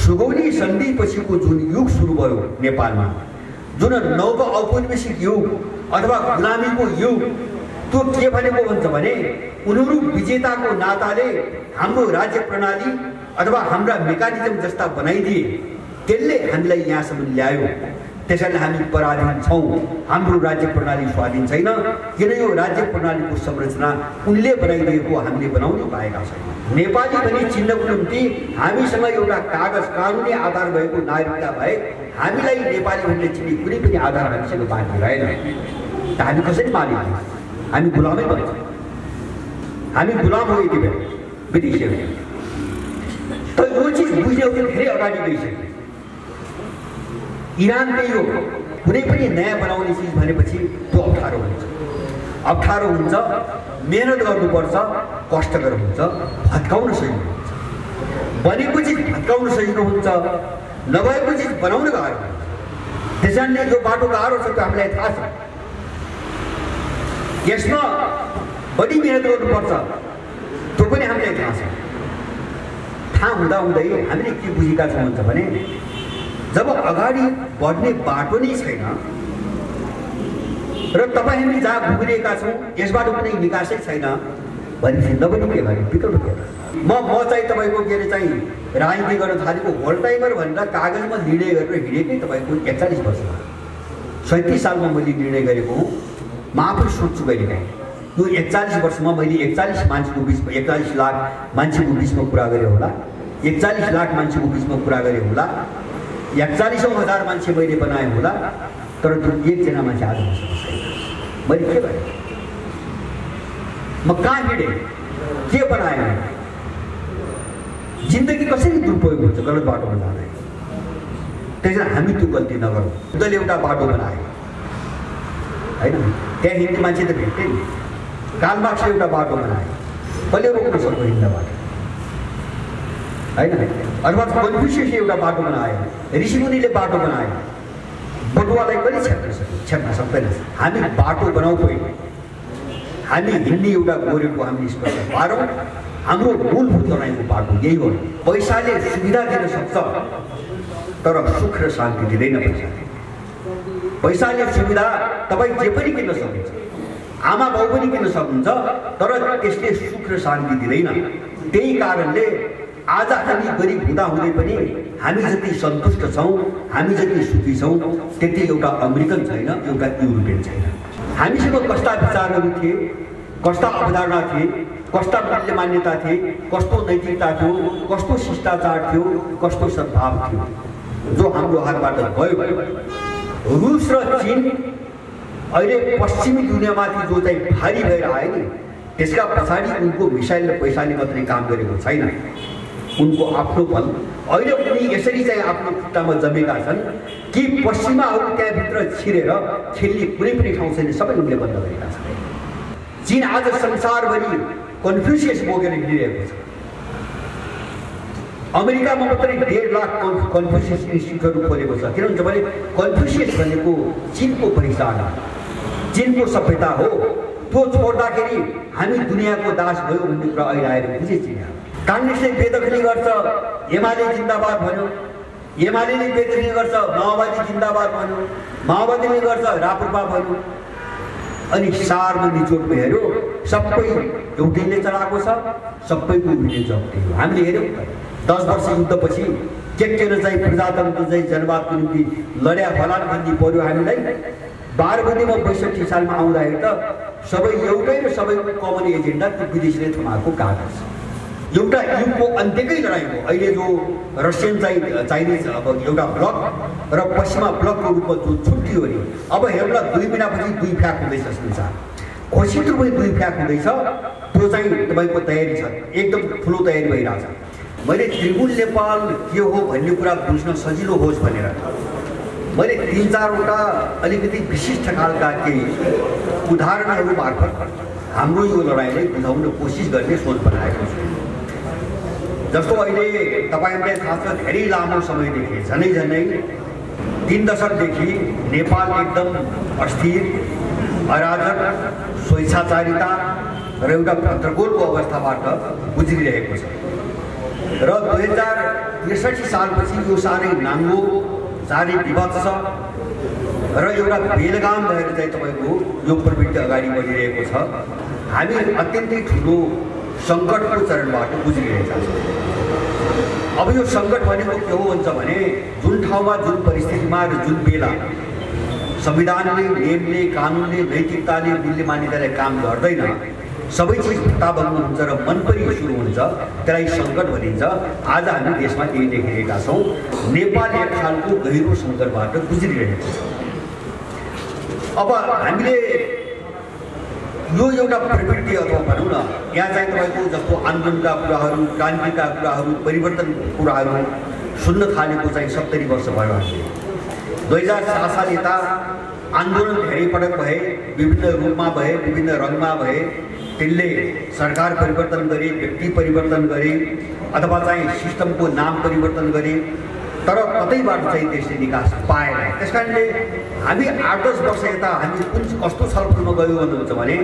सुगौली सन्धिपछिको जुन युग सुरु भयो नेपालमा, जुन नव औपनिवेशिक युग अथवा गुलामीको युग, त्यो के भनेको भन्छ भने उनीहरू विजेताको नाताले हाम्रो राज्य प्रणाली अथवा हाम्रा मेकानिजम जस्ता बनाइदिए, त्यसले हामीलाई यहाँसम्म ल्यायो। त्यसैले हामी पराधीन छौँ, हाम्रो राज्य प्रणाली स्वाधीन छैन, किन यो राज्य प्रणालीको संरचना उनले बनाइदिएको हामीले बनाउन पाएका छैनौँ। नेपाली भनी चिन्हको निम्ति हामीसँग एउटा कागज कानुनी आधार भएको नागरिकता भए हामीलाई नेपाली भन्ने चिन्ने कुनै पनि आधार हामीसँग बाँकी रहेन। त हामी कसरी मालिक? हामी गुलामै बन्छौँ। हामी गुलाम हो यति बेला ब्रिटिसहरू। त यो चिज बुझ्ने धेरै अगाडि गइसक्यो। इरान त्यही हो, कुनै पनि नयाँ बनाउने चिज भनेपछि त्यो अप्ठ्यारो हुन्छ, अप्ठ्यारो हुन्छ, मेहनत गर्नुपर्छ, कष्टकर हुन्छ, भत्काउन सजिलो हुन्छ। बनेको चिज भत्काउन सजिलो हुन्छ, नभएको चिज बनाउन गाह्रो हुन्छ। त्यसैले यो बाटो गाह्रो छ, त्यो हामीलाई थाहा छ। यसमा बढी मेहनत गर्नुपर्छ, त्यो पनि हामीलाई थाहा छ। थाहा हुँदाहुँदै हामीले के बुझेका छौँ भन्छ भने जब अगाडि बढ्ने बाटो नै छैन र तपाईँ हामी जहाँ पुगिरहेका छौँ यसबाट कुनै निकासै छैन भनेपछि नबनी के गर्ने? विकल्प के? म चाहिँ तपाईँको के अरे चाहिँ राजनीति गर्न थालेको होल टाइमर भनेर कागजमा निर्णय गरेर हिँडेकै तपाईँको 41 वर्ष भयो। 37 सालमा मैले निर्णय गरेको हुँ। म आफै सोध्छु कहिलेकाहीँ यो 41 वर्षमा मैले 41 मान्छेको बिचमा 41 लाख मान्छेको बिचमा कुरा गरेँ होला, 41 लाख मान्छेको बिचमा कुरा गरेँ होला, 41,000 मान्छे मैले बनाएँ होला, तर त्यो एकजना मान्छे आज मसँग छैन। मैले के गरेँ? म कहाँ हिँडेँ? के बनाएँ? जिन्दगी कसरी दुरुपयोग हुन्छ गलत बाटोमा जाँदा? त्यसैले हामी त्यो गल्ती नगरौँ। बुद्धले एउटा बाटो बनाए होइन, त्यहाँ हिँड्ने मान्छे त भेट्दै नि। कार्ल मार्क्सले एउटा बाटो बनाए, कसले रोक्न सक्यो हिँड्ने बाटो? होइन, अथवा कन्फ्युसियसले एउटा बाटो बनाए, ऋषिमुनिले बाटो बनाए, बटुवालाई कसले छेक्न सक्यो? छेक्न सक्दैन। हामी बाटो बनाऊ पहिले, हामी हिँड्ने एउटा गोरेको हामी स्पष्ट पारौँ। हाम्रो मूलभूत लडाइँको बाटो यही हो। पैसाले सुविधा दिन सक्छ तर सुख र शान्ति दिँदैन। पैसाले सुविधा तपाईँ जे पनि किन्न सक्नुहुन्छ, आमा बाउ पनि किन्न सक्नुहुन्छ, तर त्यसले सुख र शान्ति दिँदैन। त्यही कारणले आज हामी गरिब हुँदाहुँदै पनि हामी जति सन्तुष्ट छौँ, हामी जति सुखी छौँ, त्यति एउटा अमेरिकन छैन, एउटा युरोपियन छैन। हामीसँग कस्ता विचारहरू थिए, कस्ता अवधारणा थिए, कस्ता मूल्य मान्यता थिए, कस्तो नैतिकता थियो, कस्तो शिष्टाचार थियो, कस्तो सद्भाव थियो, जो हाम्रो हातबाट गयो। रुस र चीन अहिले पश्चिमी दुनियाँमाथि जो चाहिँ भारी भएर आयो नि, त्यसका पछाडि उनको मिसाइल र पैसाले मात्रै काम गरेको छैन। उनको आफ्नो बल अहिले पनि यसरी चाहिँ आफ्नो खुट्टामा जमेका छन् कि पश्चिमाहरू त्यहाँभित्र छिरेर खेल्ने कुनै पनि ठाउँ छैन, सबै उनले बन्द गरेका छन्। चीन आज संसारभरि कन्फ्युसियस बोकेर हिँडिरहेको छ। अमेरिकामा मात्रै 1.5 लाख कन्फ्युसियस इन्स्टिट्युटहरू खोलेको छ। किन भन्छ भने कन्फ्युसियस भनेको चीनको पहिचान, चीनको सभ्यता हो। त्यो छोड्दाखेरि हामी दुनियाँको दास भयो भन्ने कुरा अहिले आएर बुझे चिन। काङ्ग्रेसले बेदखली गर्छ, एमाले जिन्दाबाद भन्यो, एमाले बेदखली गर्छ, माओवादी जिन्दाबाद भन्यो, माओवादीले गर्छ, राप्रपा भन्यो। अनि सारमा निचोडमा हेऱ्यो, सबै एउटैले चलाएको छ, सबैको उभिने जप्ती हो। हामीले हेऱ्यौँ 10 वर्ष युद्धपछि के चाहिँ प्रजातन्त्र चाहिँ जनवादको निम्ति लड्या फलान भन्ने पर्यो हामीलाई। 12 गतेमा 62 सालमा आउँदाखेरि त सबै एउटै र सबैको कमन एजेन्डा त्यो विदेशीले थमाएको कागज, एउटा युगको अन्त्यकै लडाइँ हो। अहिले जो रसियन चाहिँ चाइनिज अब एउटा ब्लक र पश्चिमा ब्लकको रूपमा जो छुट्टियो नि, अब हेर्नुला 2 महिनापछि 2 फ्याक हुँदैछ संसार। घोषित रूपमा 2 फ्याक हुँदैछ, त्यो चाहिँ तपाईँको तयारी छ, एकदम ठुलो तयारी भइरहेछ। मैले त्रिभुवन नेपाल के हो भन्ने कुरा बुझ्न सजिलो होस् भनेर मैले 3-4वटा अलिकति विशिष्ट खालका केही उदाहरणहरू मार्फत हाम्रो यो लडाइँलाई बुझाउन कोसिस गर्ने सोच बनाएको छु। जस्तो अहिले तपाईँहरूलाई थाहा छ, धेरै लामो समयदेखि झनै 3 दशकदेखि नेपाल एकदम अस्थिर, अराजक, स्वेच्छाचारिता र एउटा भद्रगोलको अवस्थाबाट गुज्रिरहेको छ। र 2063 सालपछि यो साह्रै नाङ्गो, साह्रै विभत्स र एउटा बेलगाम भएर चाहिँ तपाईँको यो प्रवृत्ति अगाडि बढिरहेको छ। हामी अत्यन्तै ठुलो सङ्कटको चरणबाट गुज्रिरहेका छौँ। अब यो सङ्कट भनेको के हो भन्छ भने जुन ठाउँमा, जुन परिस्थितिमा र जुन बेला संविधानले, नियमले, कानुनले, नैतिकताले, मूल्य मान्यताले काम गर्दैन, सबै चिज भत्ताभङ्ग हुन्छ र मन पनि सुरु हुन्छ, त्यसलाई सङ्कट भनिन्छ। आज हामी देशमा यही देखिरहेका छौँ। नेपाल एक खालको गहिरो सङ्कटबाट गुज्रिरहेको छ। अब हामीले यो एउटा प्रवृत्ति अथवा भनौँ न, यहाँ चाहिँ तपाईँको जस्तो आन्दोलनका कुराहरू, क्रान्तिका कुराहरू, परिवर्तनको कुराहरू सुन्न थालेको चाहिँ 70 वर्ष भयो। हामीले 2007 साल यता आन्दोलन धेरै पटक भए, विभिन्न रूपमा भए, विभिन्न रङमा भए। त्यसले सरकार परिवर्तन गरे, व्यक्ति परिवर्तन गरे, अथवा चाहिँ सिस्टमको नाम परिवर्तन गरे, तर कतैबाट चाहिँ देशले निकास पाएन। त्यस कारणले हामी 8-10 वर्ष यता हामी कस्तो छलफलमा गयो भन्नुहुन्छ भने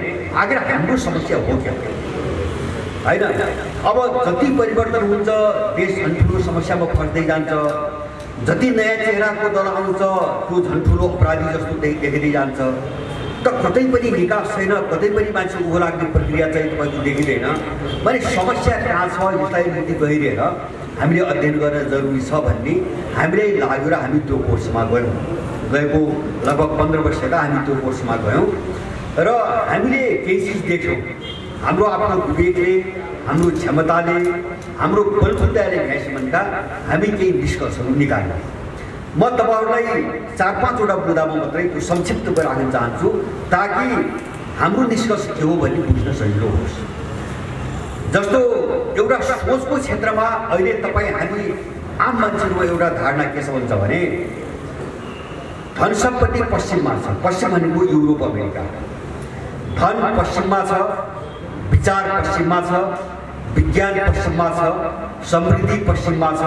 आखिर हाम्रो समस्या हो क्या होइन। अब जति परिवर्तन हुन्छ देश झन् ठुलो समस्यामा फस्दै जान्छ, जति नयाँ चेहराको दल आउँछ त्यो झन् ठुलो अपराधी जस्तो देखिँदै जान्छ। त कतै पनि निकास छैन, कतै पनि मान्छे उँभो लाग्ने प्रक्रिया चाहिँ तपाईँको देखिँदैन। भने समस्या कहाँ छ, यसलाई निकै गहिरेर हामीले अध्ययन गर्न जरुरी छ भन्ने हामीलाई लाग्यो र हामी त्यो कोर्समा गयौँ। गएको लगभग 15 वर्ष यता हामी त्यो कोर्समा गयौँ र हामीले केही चिज देख्यौँ। हाम्रो आफ्नो विवेकले, हाम्रो क्षमताले, हाम्रो बलबुताले भ्याएसम्मका हामी केही निष्कर्षहरू निकाल्यौँ। म तपाईँहरूलाई 4-5 बुदामा मात्रै त्यो संक्षिप्त राख्न चाहन्छु ताकि हाम्रो निष्कर्ष के हो भन्ने बुझ्न सजिलो होस्। जस्तो एउटा सोचको क्षेत्रमा अहिले तपाईँ हामी आम मान्छेको एउटा धारणा के छ भन्छ भने धन सम्पत्ति पश्चिममा छ। पश्चिम भनेको युरोप, अमेरिका। धन पश्चिममा छ, विचार पश्चिममा छ, विज्ञान पश्चिममा छ, समृद्धि पश्चिममा छ,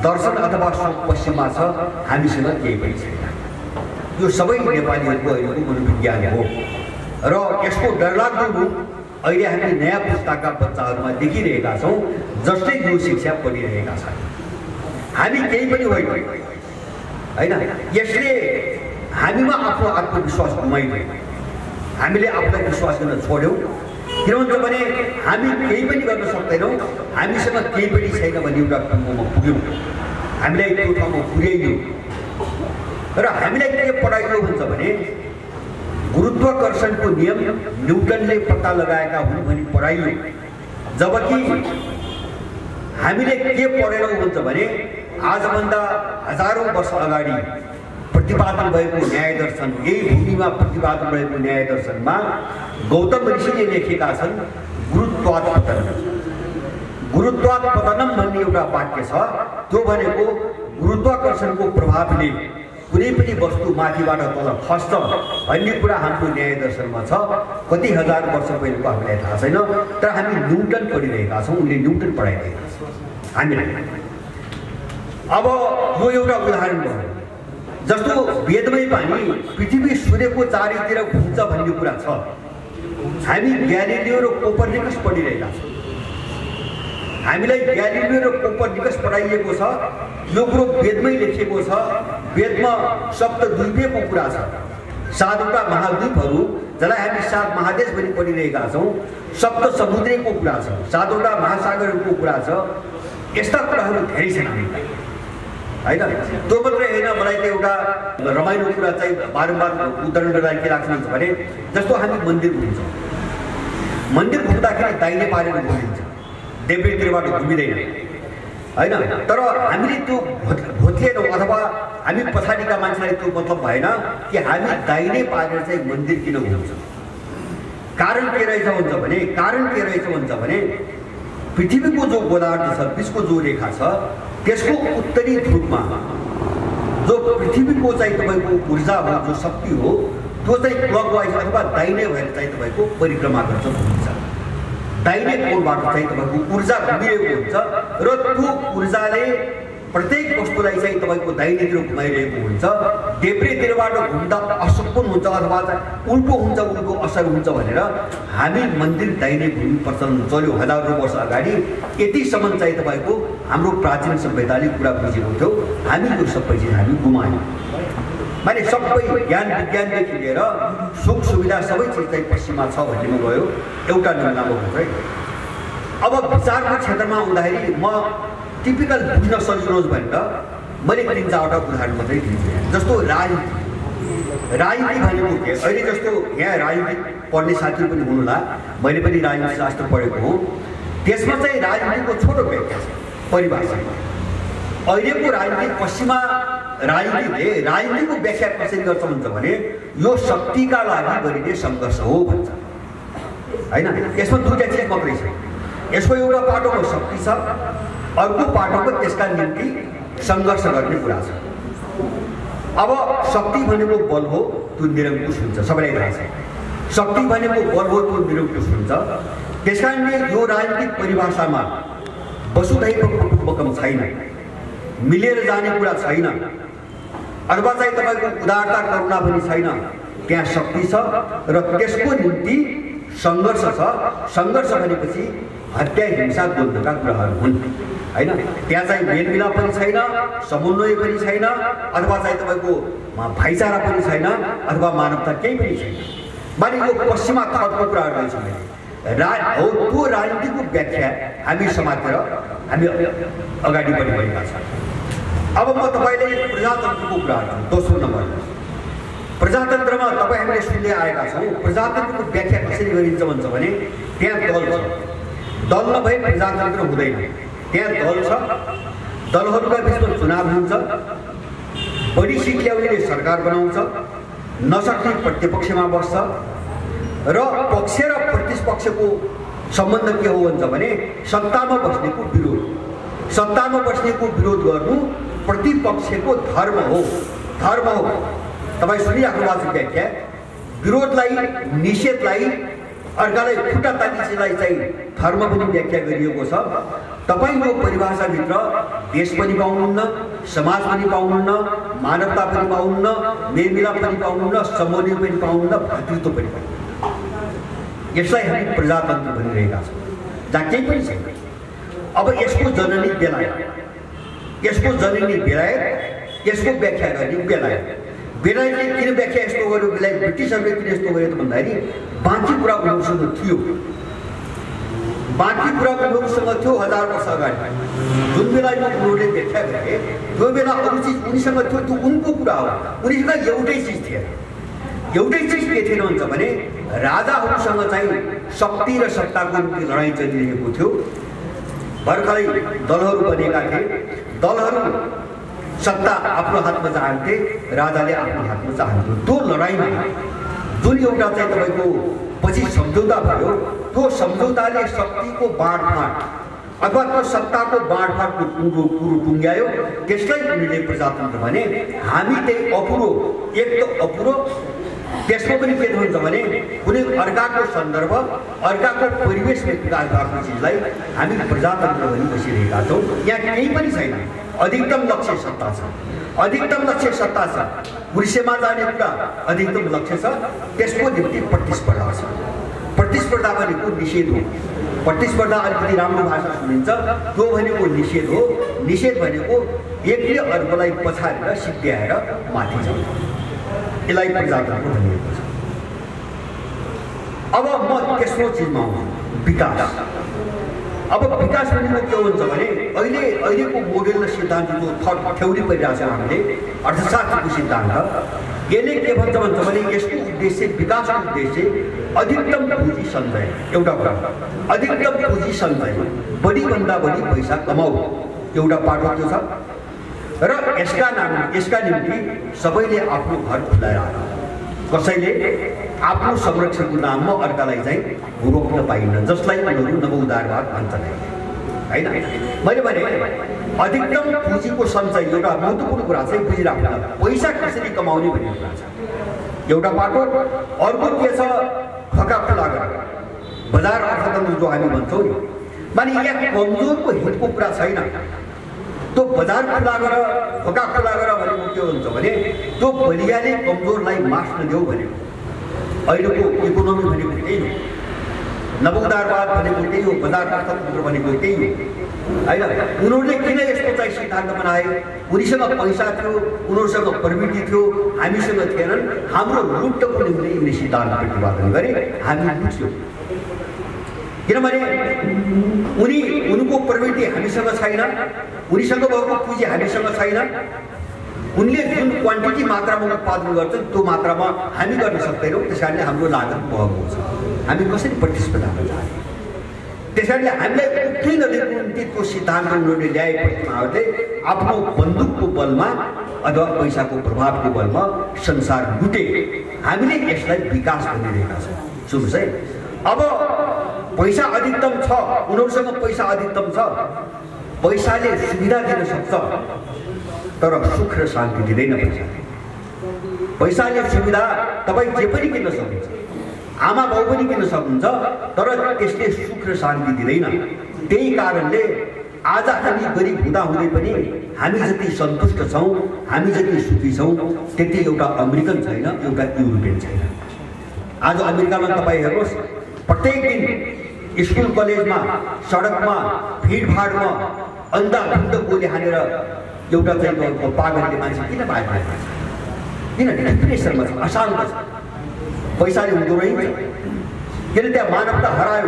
दर्शन अथवा सोच पश्चिममा छ। हामीसँग केही पनि छैन। यो सबै नेपालीहरूको अहिलेको मनोविज्ञान हो र यसको डरलाग्दो रूप अहिले हामी नयाँ पुस्ताका बच्चाहरूमा देखिरहेका छौँ, जसले यो शिक्षा पढिरहेका छन्। हामी केही पनि होइन होइन। यसले हामीमा आफ्नो आत्मविश्वास गुमाइदियो। हामीले आफूलाई विश्वास गर्न छोड्यौँ। किन भन्छ भने हामी केही पनि गर्न सक्दैनौँ, हामीसँग केही पनि छैन भन्ने एउटा ठाउँमा पुग्यौँ। हामीलाई त्यो ठाउँमा पुर्याइयो र हामीलाई के पढाइयो भन्छ भने गुरुत्वाकर्षणको नियम न्युटनले पत्ता लगाएका हुन् भनी पढाइयो। जबकि हामीले के पढेनौँ भन्छ भने आजभन्दा हजारौँ वर्ष अगाडि प्रतिपादन भएको न्याय दर्शन, यही भूमिमा प्रतिपादन भएको न्याय दर्शनमा गौतम ऋषिले लेखेका छन् गुरुत्वात् पतनम। गुरुत्वात् पतनम भन्ने एउटा वाक्य छ। त्यो भनेको गुरुत्वाकर्षणको प्रभावले कुनै पनि वस्तु माथिबाट तल खस्छ भन्ने कुरा हाम्रो न्याय दर्शनमा छ। कति हजार वर्ष पहिलेको हामीलाई थाहा छैन, तर हामी न्युटन पढिरहेका छौँ। उनले न्युटन पढाइरहेका छौँ हामीलाई। अब यो एउटा उदाहरण भयो। जस्तो वेदमै पनि पृथ्वी सूर्यको चारैतिर घुम्छ भन्ने कुरा छ। हामी ग्यालिलियो र कोपरनिकस पढिरहेका छौँ। हामीलाई ग्यालिलियो र कोपरनिकस पढाइएको छ। यो कुरो वेदमै लेखिएको छ। वेदमा सप्तद्वीपको कुरा छ। 7वटा महाद्वीपहरू जसलाई हामी 7 महादेश पनि पढिरहेका छौँ। सप्त समुद्रको कुरा छ। 7वटा महासागरहरूको कुरा छ। यस्ता कुराहरू धेरै छन् हामीलाई होइन। त्यो मात्रै होइन, मलाई त एउटा रमाइलो कुरा चाहिँ बारम्बार उदाहरण गर्दा के लाग्छ भने जस्तो हामी मन्दिर घुम्छौँ। मन्दिर घुम्दाखेरि दाहिने पारेर घुमिन्छ, देब्रेतिरबाट घुमिँदैन होइन। तर हामीले त्यो भोत्लिएनौँ अथवा हामी पछाडिका मान्छेलाई त्यो मतलब भएन कि हामी दाहिने पारेर चाहिँ मन्दिर किन घुम्छौँ। कारण के रहेछ भन्छ भने पृथ्वीको जो गोलार्ध छ, बिचको जो रेखा छ, त्यसको उत्तरी ध्रुवमा जो पृथ्वीको चाहिँ तपाईँको ऊर्जा हो, जो शक्ति हो, त्यो चाहिँ क्लकवाइज अथवा दाहिने भएर चाहिँ तपाईँको परिक्रमा गर्छ, घुम्छ। दाहिने कोणबाट चाहिँ तपाईँको ऊर्जा घुमिरहेको हुन्छ र त्यो ऊर्जाले प्रत्येक वस्तुलाई चाहिँ तपाईँको दाहिनेतिर घुमाइरहेको हुन्छ, देब्रेतिरबाट घुम्दा असम्पूर्ण हुन्छ अथवा उल्टो हुन्छ, उल्टो असर हुन्छ भनेर हामी मन्दिर दाहिने घुम्नु प्रचलन चल्यो हजारौँ वर्ष अगाडि। यतिसम्म चाहिँ तपाईँको हाम्रो प्राचीन सभ्यताले कुरा बुझेको थियो। हामी यो सबै चिज हामी गुमायौँ। माने सबै ज्ञान विज्ञानदेखि लिएर सुख सुविधा सबै चिज चाहिँ पश्चिममा छ भन्नेमा गयो। एउटा नमुनामा हुन्छ है। अब विचारको क्षेत्रमा आउँदाखेरि म टिपिकल बुझ्न सजिलोस् भनेर मैले 3-4वटा उदाहरण मात्रै दिन्छु। जस्तो राजनीति भनेको के? अहिले जस्तो यहाँ राजनीति पढ्ने साथीहरू पनि हुनुला, मैले पनि राजनीति शास्त्र पढेको हो। त्यसमा चाहिँ राजनीतिको छोटो व्याख्या छ, परिभाषा। अहिलेको राजनीति पश्चिमा राजनीतिले राजनीतिको व्याख्या कसरी गर्छ भन्छ भने यो शक्तिका लागि गरिने सङ्घर्ष हो भन्छ, होइन? यसमा दुईटा चिज मात्रै छ। यसको एउटा पाटोको शक्ति छ, अर्को पाटोको त्यसका निम्ति सङ्घर्ष गर्ने कुरा छ। अब शक्ति भनेको बल हो, त्यो निरङ्कुश हुन्छ, सबैलाई थाहा छ। शक्ति भनेको बल हो, त्यो निरङ्कुश हुन्छ। त्यसकारणले यो राजनीतिक परिभाषामा वसुधैव कुटुम्बकम छैन, मिलेर जाने कुरा छैन, अथवा चाहिँ तपाईँको उदारता करुणा पनि छैन। त्यहाँ शक्ति छ र त्यसको निम्ति सङ्घर्ष छ। सङ्घर्ष भनेपछि हत्या हिंसा द्वन्द्वका कुराहरू हुन्, होइन? त्यहाँ चाहिँ मेलमिलाप पनि छैन, समन्वय पनि छैन, अथवा चाहिँ तपाईँको भाइचारा पनि छैन, अथवा मानवता केही पनि छैन। माने यो पश्चिमा थटको कुराहरू रहेछ। हो त्यो राजनीतिको व्याख्या हामी समातेर हामी अगाडि बढिरहेका छौँ। अब म तपाईँले प्रजातन्त्रको कुरा गर्छु। दोस्रो नम्बर, प्रजातन्त्रमा तपाईँ हामीले सुन्दै आएका छौँ। प्रजातन्त्रको व्याख्या कसरी गरिन्छ भन्छ भने त्यहाँ दल छ, दल नभए प्रजातन्त्र हुँदैन। त्यहाँ दल छ, दलहरूका बिचमा चुनाव हुन्छ, बढी सिट ल्याउनेले सरकार बनाउँछ, नसक्ने प्रतिपक्षमा बस्छ र पक्ष र प्रतिपक्षको सम्बन्ध के हो भन्छ भने सत्तामा बस्नेको विरोध। सत्तामा बस्नेको विरोध गर्नु प्रतिपक्षको धर्म हो, धर्म हो। तपाईँ सुनिराख्नु भएको छ व्याख्या। विरोधलाई, निषेधलाई, अर्कालाई खुट्टा तानिसलाई चाहिँ धर्म पनि व्याख्या गरिएको छ। तपाईँ यो परिभाषाभित्र देश पनि पाउनुहुन्न, समाज पनि पाउनुहुन्न, मानवता पनि पाउनुहुन्न, मेलमिलाप पनि पाउनुहुन्न, समन्वय पनि पाउनुहुन्न, भातृत्व पनि पाउनुहुन्न। यसलाई हामी प्रजातन्त्र भनिरहेका छौँ, जहाँ केही पनि छैन। अब यसको जननी बेलायत, यसको जननी बेलायत, यसको व्याख्या गर्ने बेलायत। बेलायतले किन व्याख्या यस्तो गर्यो, बेलायत ब्रिटिसहरूले किन यस्तो गर्यो त भन्दाखेरि बाँकी कुरा उनीहरूसँग थियो, बाँकी कुरा उनीहरूसँग थियो 1000 वर्ष अगाडि। जुन बेला यो उनीहरूले व्याख्या गरे त्यो बेला अरू चिज उनीसँग थियो, त्यो उनको कुरा हो। उनीसँग एउटै चिज थिएन। एउटै चिज के थिएन भन्छ भने राजाहरूसँग चाहिँ शक्ति र सत्ताको निम्ति लडाइँ चलिरहेको थियो। भर्खरै दलहरू बनेका थिए, दलहरू सत्ता आफ्नो हातमा चाहन्थे, राजाले आफ्नो हातमा चाहन्थ्यो। त्यो लडाइँमा जुन एउटा चाहिँ तपाईँको पछि सम्झौता भयो, त्यो सम्झौताले शक्तिको बाँडफाँड अथवा त्यो सत्ताको बाँडफाँडको कुरो टुङ्ग्यायो। त्यसलाई उनीहरूले प्रजातन्त्र भने। हामी त्यही अपुरो, एक त अपुरो, त्यसमा पनि के हुन्छ भने कुनै अर्काको सन्दर्भ, अर्काको परिवेशले विकास भएको चिजलाई हामी प्रजातन्त्र भनी बसिरहेका छौँ। यहाँ केही पनि छैन, अधिकतम लक्ष्य सत्ता छ, अधिकतम लक्ष्य सत्ता छ। भविष्यमा जाने कुरा अधिकतम लक्ष्य छ, त्यसको निम्ति प्रतिस्पर्धा छ। प्रतिस्पर्धा भनेको निषेध हो। प्रतिस्पर्धा अलिकति राम्रो भाषा सुनिन्छ, त्यो भनेको निषेध हो। निषेध भनेको एकले अर्कोलाई पछारेर सिद्ध्याएर माथि जान्छ, यसलाई प्रजातन्त्र भनिएको छ। अब म तेस्रो चिजमा आउँछु, विकास। अब विकास भनेको के हुन्छ भने अहिलेको मोडेल र सिद्धान्त जो ठ्याउरी परिरहेको छ हामीले, अर्थशास्त्रको सिद्धान्त, यसले के भन्छ भने यसको उद्देश्य, विकासको उद्देश्य अधिकतम पुँजी सञ्चय। एउटा कुरा अधिकतम पुँजी सञ्चय, बढीभन्दा बढी पैसा कमाऊ, एउटा पाटो त्यो छ। र यसका निम्ति सबैले आफ्नो घर खुलाएर, कसैले आफ्नो संरक्षणको नाममा अर्कालाई चाहिँ रोक्न पाइन्न, जसलाई उनीहरू नवउदारवाद भन्छन्, होइन? मैले भने अधिकतम पुँजीको सञ्चय एउटा महत्त्वपूर्ण कुरा चाहिँ बुझिराख्नु, पैसा कसरी कमाउने भन्ने कुरा छ, एउटा बाटो। अर्को के छ, फकाफुला गरेर बजार अर्थतन्त्र जो हामी भन्छौँ नि, माने यहाँ कमजोरको हितको कुरा छैन। त्यो बजार खुला गर ढोका खुला गर भनेको के हुन्छ भने त्यो बलियाले कमजोरलाई मास्न देऊ भनेको अहिलेको इकोनोमी भनेको त्यही हो नवोदारवाद भनेको त्यही हो बजार अर्थतन्त्र भनेको त्यही हो हैन उनीहरूले किन यस्तो चाहिँ सिद्धान्त बनाए उनीसँग पैसा थियो उनीहरूसँग प्रवृत्ति थियो हामीसँग थिएनन् हाम्रो लुट्टको निम्ति यिनले सिद्धान्त प्रतिपादन गरे हामी लुट्यौँ किनभने उनको प्रवृत्ति हामीसँग छैन उनीसँग भएको पुँजी हामीसँग छैन उनले जुन क्वान्टिटी मात्रामा उत्पादन गर्छन् त्यो मात्रामा हामी गर्न सक्दैनौँ त्यसैले हाम्रो लागत महँगो छ हामी कसरी प्रतिस्पर्धामा जाने त्यसैले हामीलाई उठ्नै नदिएको निम्ति त्यो सिद्धान्त उनीहरूले ल्याएपछि उहाँहरूले आफ्नो बन्दुकको बलमा अथवा पैसाको प्रभावको बलमा संसार लुटे हामीले यसलाई विकास भनिरहेका छौँ सुन्नुहोस् है अब पैसा अधिकतम छ उनीहरूसँग पैसा अधिकतम छ पैसाले सुविधा दिन सक्छ तर सुख र शान्ति दिँदैन पैसाले सुविधा तपाईँ जे पनि किन्न सक्नुहुन्छ आमा बाउ पनि किन्न सक्नुहुन्छ तर त्यसले सुख र शान्ति दिँदैन त्यही कारणले आज हामी गरिब हुँदाहुँदै पनि हामी जति सन्तुष्ट छौँ हामी जति सुखी छौँ त्यति एउटा अमेरिकन छैन एउटा युरोपियन छैन आज अमेरिकामा तपाईँ हेर्नुहोस् प्रत्येक दिन स्कुल कलेजमा सडकमा भिडभाडमा अन्धाधुन्ध गोली हानेर एउटा चाहिँ पागलले मान्छे किन बाहिर किन डिप्रेसनमा छ अशान्त छ पैसाले हुँदो रहेछ किन त्यहाँ मानवता हरायो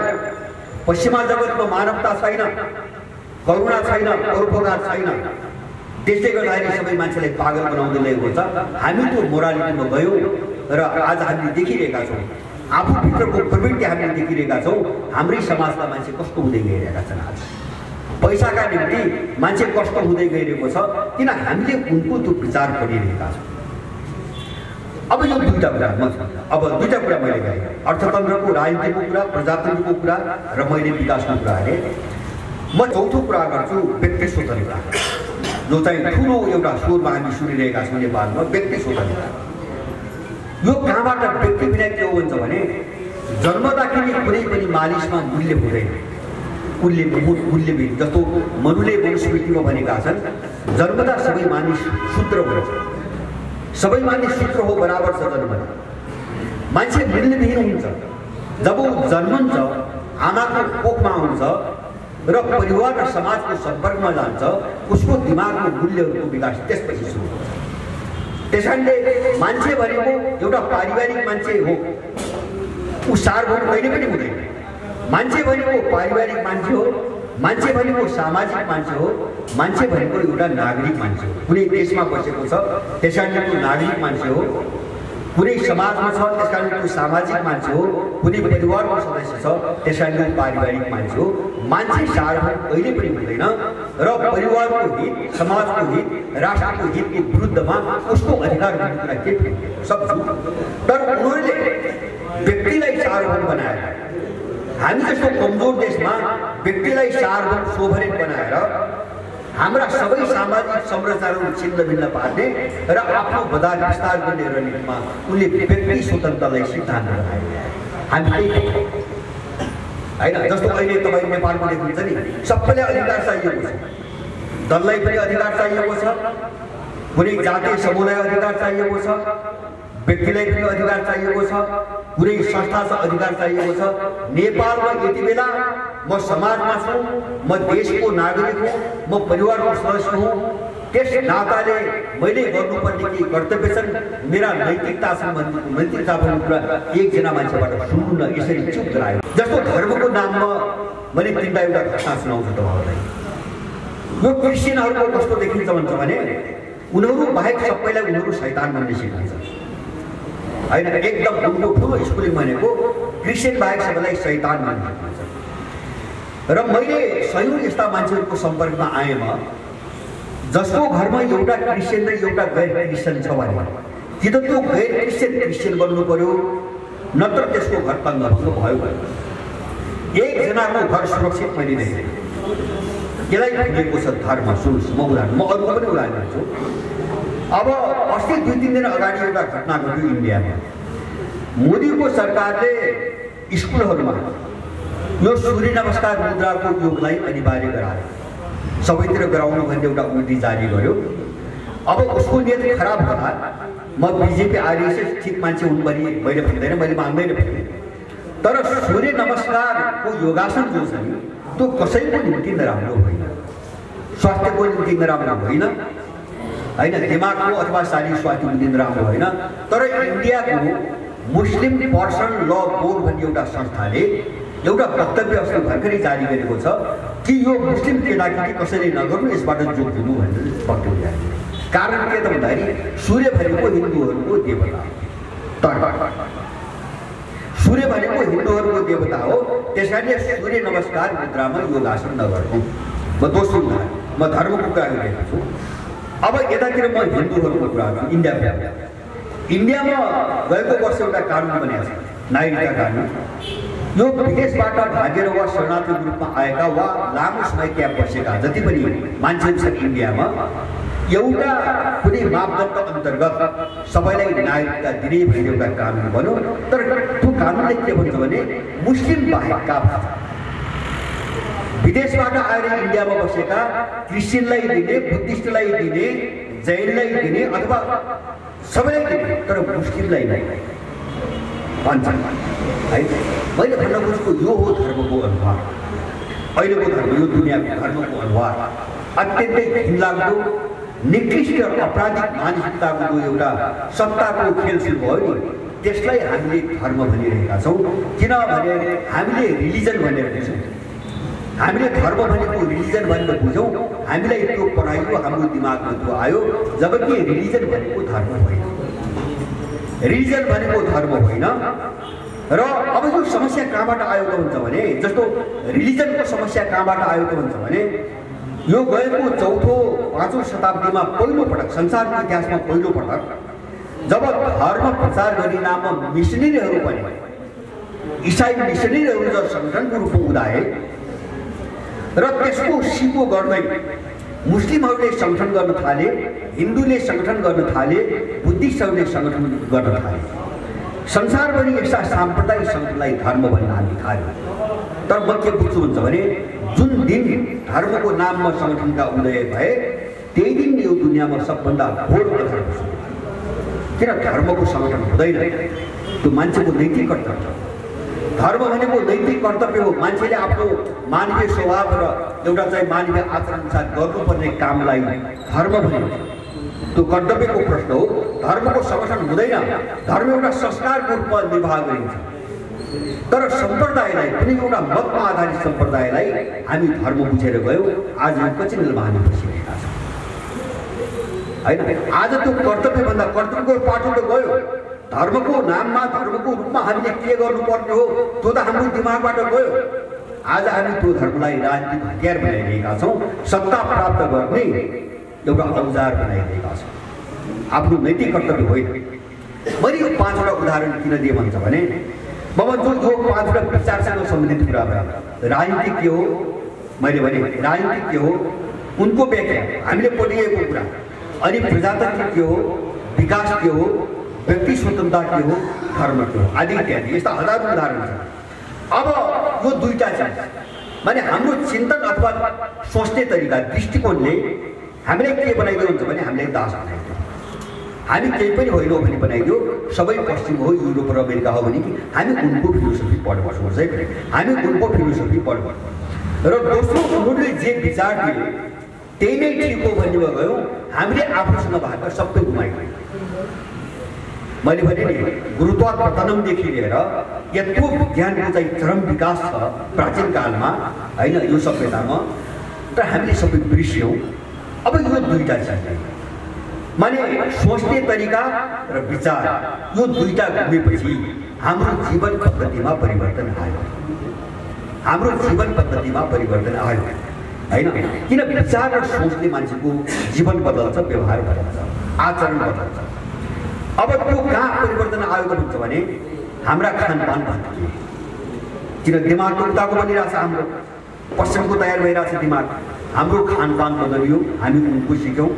पश्चिमा जगतमा मानवता छैन करुणा छैन परोपकार छैन त्यसले गर्दाखेरि सबै मान्छेलाई पागल बनाउँदै लगेको छ हामी त्यो मोरालिटीमा गयौँ र आज हामीले देखिरहेका छौँ आफूभित्रको प्रवृत्ति हामीले देखिरहेका छौँ हाम्रै समाजका मान्छे कस्तो हुँदै गइरहेका छन् आज पैसाका निम्ति मान्छे कस्तो हुँदै गइरहेको छ किन हामीले उनको त्यो विचार गरिरहेका छौँ अब यो दुईटा कुरा मैले गरेँ अर्थतन्त्रको राजनीतिको कुरा प्रजातन्त्रको कुरा र मैले विकासको कुरा गरेँ म चौथो कुरा गर्छु व्यक्ति स्वतन्त्रता जो चाहिँ ठुलो एउटा स्वरमा हामी सुनिरहेका छौँ नेपालमा व्यक्ति स्वतन्त्रता यो कहाँबाट व्यक्ति बिना के हुन्छ भने जन्मदाखेरि कुनै पनि मानिसमा मूल्य हुँदैन मूल्यविहीन जस्तो मनुले मनुस्मृतिमा भनेका छन् जन्मदा सबै मानिस शूद्र हुन्छ सबै मानिस शूद्र हो बराबर छ जन्मदा मान्छे मूल्यविहीन हुन्छ जब ऊ जन्मन्छ आमाको कोखमा हुन्छ र परिवार र समाजको सम्पर्कमा जान्छ उसको दिमागको मूल्यहरूको विकास त्यसपछि सुरु हुन्छ त्यसैले मान्छे भनेको एउटा पारिवारिक मान्छे हो ऊ सार्वभौम कहिले पनि हुँदैन मान्छे भनेको पारिवारिक मान्छे हो मान्छे भनेको सामाजिक मान्छे हो मान्छे भनेको एउटा नागरिक मान्छे हो कुनै देशमा बसेको छ त्यसैले त्यो नागरिक मान्छे हो कुनै समाजमा छ त्यसकारण त्यो सामाजिक मान्छे हो कुनै परिवारको सदस्य छ त्यसैले त्यो पारिवारिक मान्छे हो मान्छे सार्वभौम कहिले पनि हुँदैन र परिवारको हित समाजको हित राष्ट्रको हितको विरुद्धमा उसको अधिकार भन्ने कुरा के सब तर उनीहरूले व्यक्तिलाई सार्वभौम बनाएर हामी जस्तो कमजोर देशमा व्यक्तिलाई सार्वभौम सोभरेन बनाएर हाम्रा सबै सामाजिक संरचनाहरू छिन्न भिन्न पार्ने र आफ्नो बजार विस्तार गर्ने रणनीतिमा उनले व्यक्ति स्वतन्त्रतालाई सिद्धान्त बनाए हामी त्यही होइन जस्तो अहिले तपाईँ नेपालमा देख्नुहुन्छ नि सबैलाई अधिकार चाहिएको छ दललाई पनि अधिकार चाहिएको छ कुनै जातीय समूहलाई अधिकार चाहिएको छ व्यक्तिलाई पनि अधिकार चाहिएको छ कुनै संस्थासँग अधिकार चाहिएको छ नेपालमा यति बेला म समाजमा छु म देशको नागरिक हुँ म परिवारको सदस्य हुँ त्यस नाताले मैले गर्नुपर्ने केही कर्तव्य छन् मेरा नैतिकता छन् नैतिकता भन्ने कुरा एकजना मान्छेबाट सुन्नु न यसरी चुप गरायो जस्तो धर्मको नाममा मैले तिनवटा एउटा घटना सुनाउँछु तपाईँहरूलाई यो क्रिस्चियनहरूको कस्तो देखिन्छ भन्छ भने उनीहरू बाहेक सबैलाई उनीहरू शैतान भन्ने सिकाउँछ होइन एकदम उनको ठुलो स्कुलिङ भनेको क्रिस्चियन बाहेक सबैलाई शैतान भन्ने सिकाउँछ र मैले सयौं यस्ता मान्छेहरूको सम्पर्कमा आएमा जसको घरमा एउटा क्रिस्चियन र एउटा गैर क्रिस्चियन छ भने कि त त्यो गैर क्रिस्चियन बन्नु पर्यो नत्र त्यसको घर तङ्गभङ्ग भयो एकजनाको घर सुरक्षित मैले देखेँ यसलाई खुलेको छ धर्म सुन्नुहोस् म अरूको पनि उदाहरण दिन्छु अब अस्ति 2-3 दिन अगाडि एउटा घटना घट्यो इन्डियामा मोदीको सरकारले स्कुलहरूमा यो सूर्य नमस्कार मुद्राको योगलाई अनिवार्य गरायो सबैतिर गराउनु भन्ने एउटा उल्टी जारी गर्यो। अब उसको नियत खराब हुँदा म बिजेपी आरएसएस ठिक मान्छे हुन् भने मैले भन्दैन, मैले मान्दैन भने, तर सूर्य नमस्कारको योगासन जो छ नि त्यो कसैको निम्ति नराम्रो होइन, स्वास्थ्यको निम्ति नराम्रो होइन, होइन दिमागको अथवा शारीरिक स्वास्थ्यको निम्ति नराम्रो होइन। तर इन्डियाको मुस्लिम पर्सन ल बोर्ड भन्ने एउटा संस्थाले एउटा वक्तव्य अस्ति भर्खरै जारी गरेको छ कि यो मुस्लिम केटाकेटी कसैले नगर्नु, यसबाट जोगिनु भनेर वक्तव्य जारी। कारण के त भन्दाखेरि सूर्य भनेको हिन्दूहरूको देवता, सूर्य भनेको हिन्दूहरूको देवता हो, त्यसैले सूर्य नमस्कार मुद्रामा योगासन नगर्नु। म दोस्रो म धर्मको कुरा गरिरहेको छु। अब यतातिर म हिन्दूहरूको कुरा गर्छु। इन्डियामा गएको वर्ष एउटा कानुन बनेको छ, नागरिकता कानुन। यो विदेशबाट भागेर वा शरणार्थीको रूपमा आएका वा लामो समय त्यहाँ बसेका जति पनि मान्छेहरू छन् इन्डियामा, एउटा कुनै मापदण्ड अन्तर्गत सबैलाई नागरिकता दिने भन्ने एउटा कानुन बन्यो। तर त्यो कानुनले के भन्छ भने मुस्लिम बाहेकका विदेशबाट आएर इन्डियामा बसेका क्रिस्चियनलाई दिने, बुद्धिस्टलाई दिने, जैनलाई दिने अथवा सबैलाई दिने, तर मुस्लिमलाई नै भन्छ है। मैले भन्न खोजेको यो हो धर्मको अनुहार, अहिलेको धर्म, यो दुनियाँको धर्मको अनुहार। अत्यन्तै घिनलाग्दो निकृष्ट अपराधिक मानसिकताको जो एउटा सत्ताको खेल सुरु भयो नि, त्यसलाई हामीले धर्म भनिरहेका छौँ। किनभने हामीले रिलिजन भनेर बुझौँ, हामीले धर्म भनेको रिलिजन भनेर बुझौँ, हामीलाई त्यो पढाइयो, हाम्रो दिमागमा त्यो आयो। जबकि रिलिजन भनेको धर्म होइन, रिलिजन भनेको धर्म होइन। र अब यो समस्या कहाँबाट आयो त भन्छ भने, जस्तो रिलिजनको समस्या कहाँबाट आयो त भन्छ भने, यो गएको 4औं-5औं शताब्दीमा पहिलोपटक संसारको इतिहासमा पहिलोपटक जब धर्म प्रचार गर्ने नाममा मिसनरीहरू पनि, इसाई मिसनरीहरू जब सङ्गठनको रूपमा उदाए र त्यसको सिको गर्दै मुस्लिमहरूले सङ्गठन गर्न थाले, हिन्दूले सङ्गठन गर्न थाले, बुद्धिस्टहरूले सङ्गठन गर्न थाले। संसारभरि यस्ता साम्प्रदायिक सङ्गठनलाई धर्म भन्न हामी थाल्यो। तर म के बुझ्छु भन्छ भने, जुन दिन धर्मको नाममा सङ्गठनका उदय भए त्यही दिन यो दुनियाँमा सबभन्दा घोर अधर्म सुरु भयो। किन धर्मको सङ्गठन हुँदैन? त्यो मान्छेको नैतिक कर्तव्य। धर्म भनेको नैतिक कर्तव्य हो। मान्छेले आफ्नो मानवीय स्वभाव र एउटा चाहिँ मानवीय आचरण अनुसार गर्नुपर्ने कामलाई धर्म भनिन्छ। त्यो कर्तव्यको प्रश्न हो। धर्मको सङ्गठन हुँदैन, धर्म एउटा संस्कारको रूपमा निर्वाह गरिन्छ। तर सम्प्रदायलाई, कुनै एउटा मतमा आधारित सम्प्रदायलाई हामी धर्म बुझेर गयौँ, आज यो कचिनलमा हामी बसिरहेका छौँ होइन। आज त्यो कर्तव्यभन्दा कर्तव्यको पाटो त गयो, धर्मको नाममा, धर्मको रूपमा हामीले के गर्नुपर्ने हो त्यो त हाम्रो दिमागबाट गयो। आज हामी त्यो धर्मलाई राजनीतिक हतियार बनाइरहेका छौँ, सत्ता प्राप्त गर्ने एउटा औजार बनाइरहेका छौँ, आफ्नो नैतिक कर्तव्य होइन। मैले यो 5वटा उदाहरण किन दिएँ भन्छ भने, म भन्छु यो 5वटा विचारसँग सम्बन्धित कुरा भयो। राजनीति के हो, मैले भने राजनीति के हो, उनको व्याख्या हामीले पढिएको कुरा, अनि प्रजातन्त्र के हो, विकास के हो, व्यक्ति स्वतन्त्रता के हो, धर्म के हो, आदि इत्यादि यस्ता हजारौँ उदाहरण छन्। अब यो दुईटा चाहिँ माने हाम्रो चिन्तन अथवा सोच्ने तरिका, दृष्टिकोणले हामीलाई के बनाइदियो भन्छ भने हामीलाई दास बनाइदियो। हामी केही पनि होइनौँ भने बनाइदियो, सबै पश्चिम हो, युरोप र अमेरिका हो भने कि हामी उनको फिलोसफी पढ्नुपर्छ है, हामी उनको फिलोसफी पढ्नुपर्छ। र दोस्रो, उनीहरूले जे विचार दिए त्यही नै ठिक हो भन्ने गयौँ, हामीले आफूसँग भएका सबै गुमाइदियौँ। मैले भने नि, गुरुत्वाकर्षणदेखि लिएर यत्रो विज्ञानको चाहिँ चरम विकास छ प्राचीन कालमा होइन, यो सभ्यतामा, र हामीले सबै बिर्स्यौँ। अब यो दुईटा चाहिँ माने सोच्ने तरिका र विचार, यो दुईटा घुमेपछि हाम्रो जीवन पद्धतिमा परिवर्तन आयो, हाम्रो जीवन पद्धतिमा परिवर्तन आयो होइन। किन विचार र सोचले मान्छेको जीवन बदल्छ, व्यवहार बदल्छ, आचरण बदल्छ। अब त्यो कहाँ परिवर्तन आयो त भन्छ भने हाम्रा खानपान भत्किए। किन दिमाग उताको बनिरहेको छ, हाम्रो पश्चिमको तयार भइरहेको छ दिमाग। हाम्रो खानपान बदलियो, हामी उनको सिक्यौँ।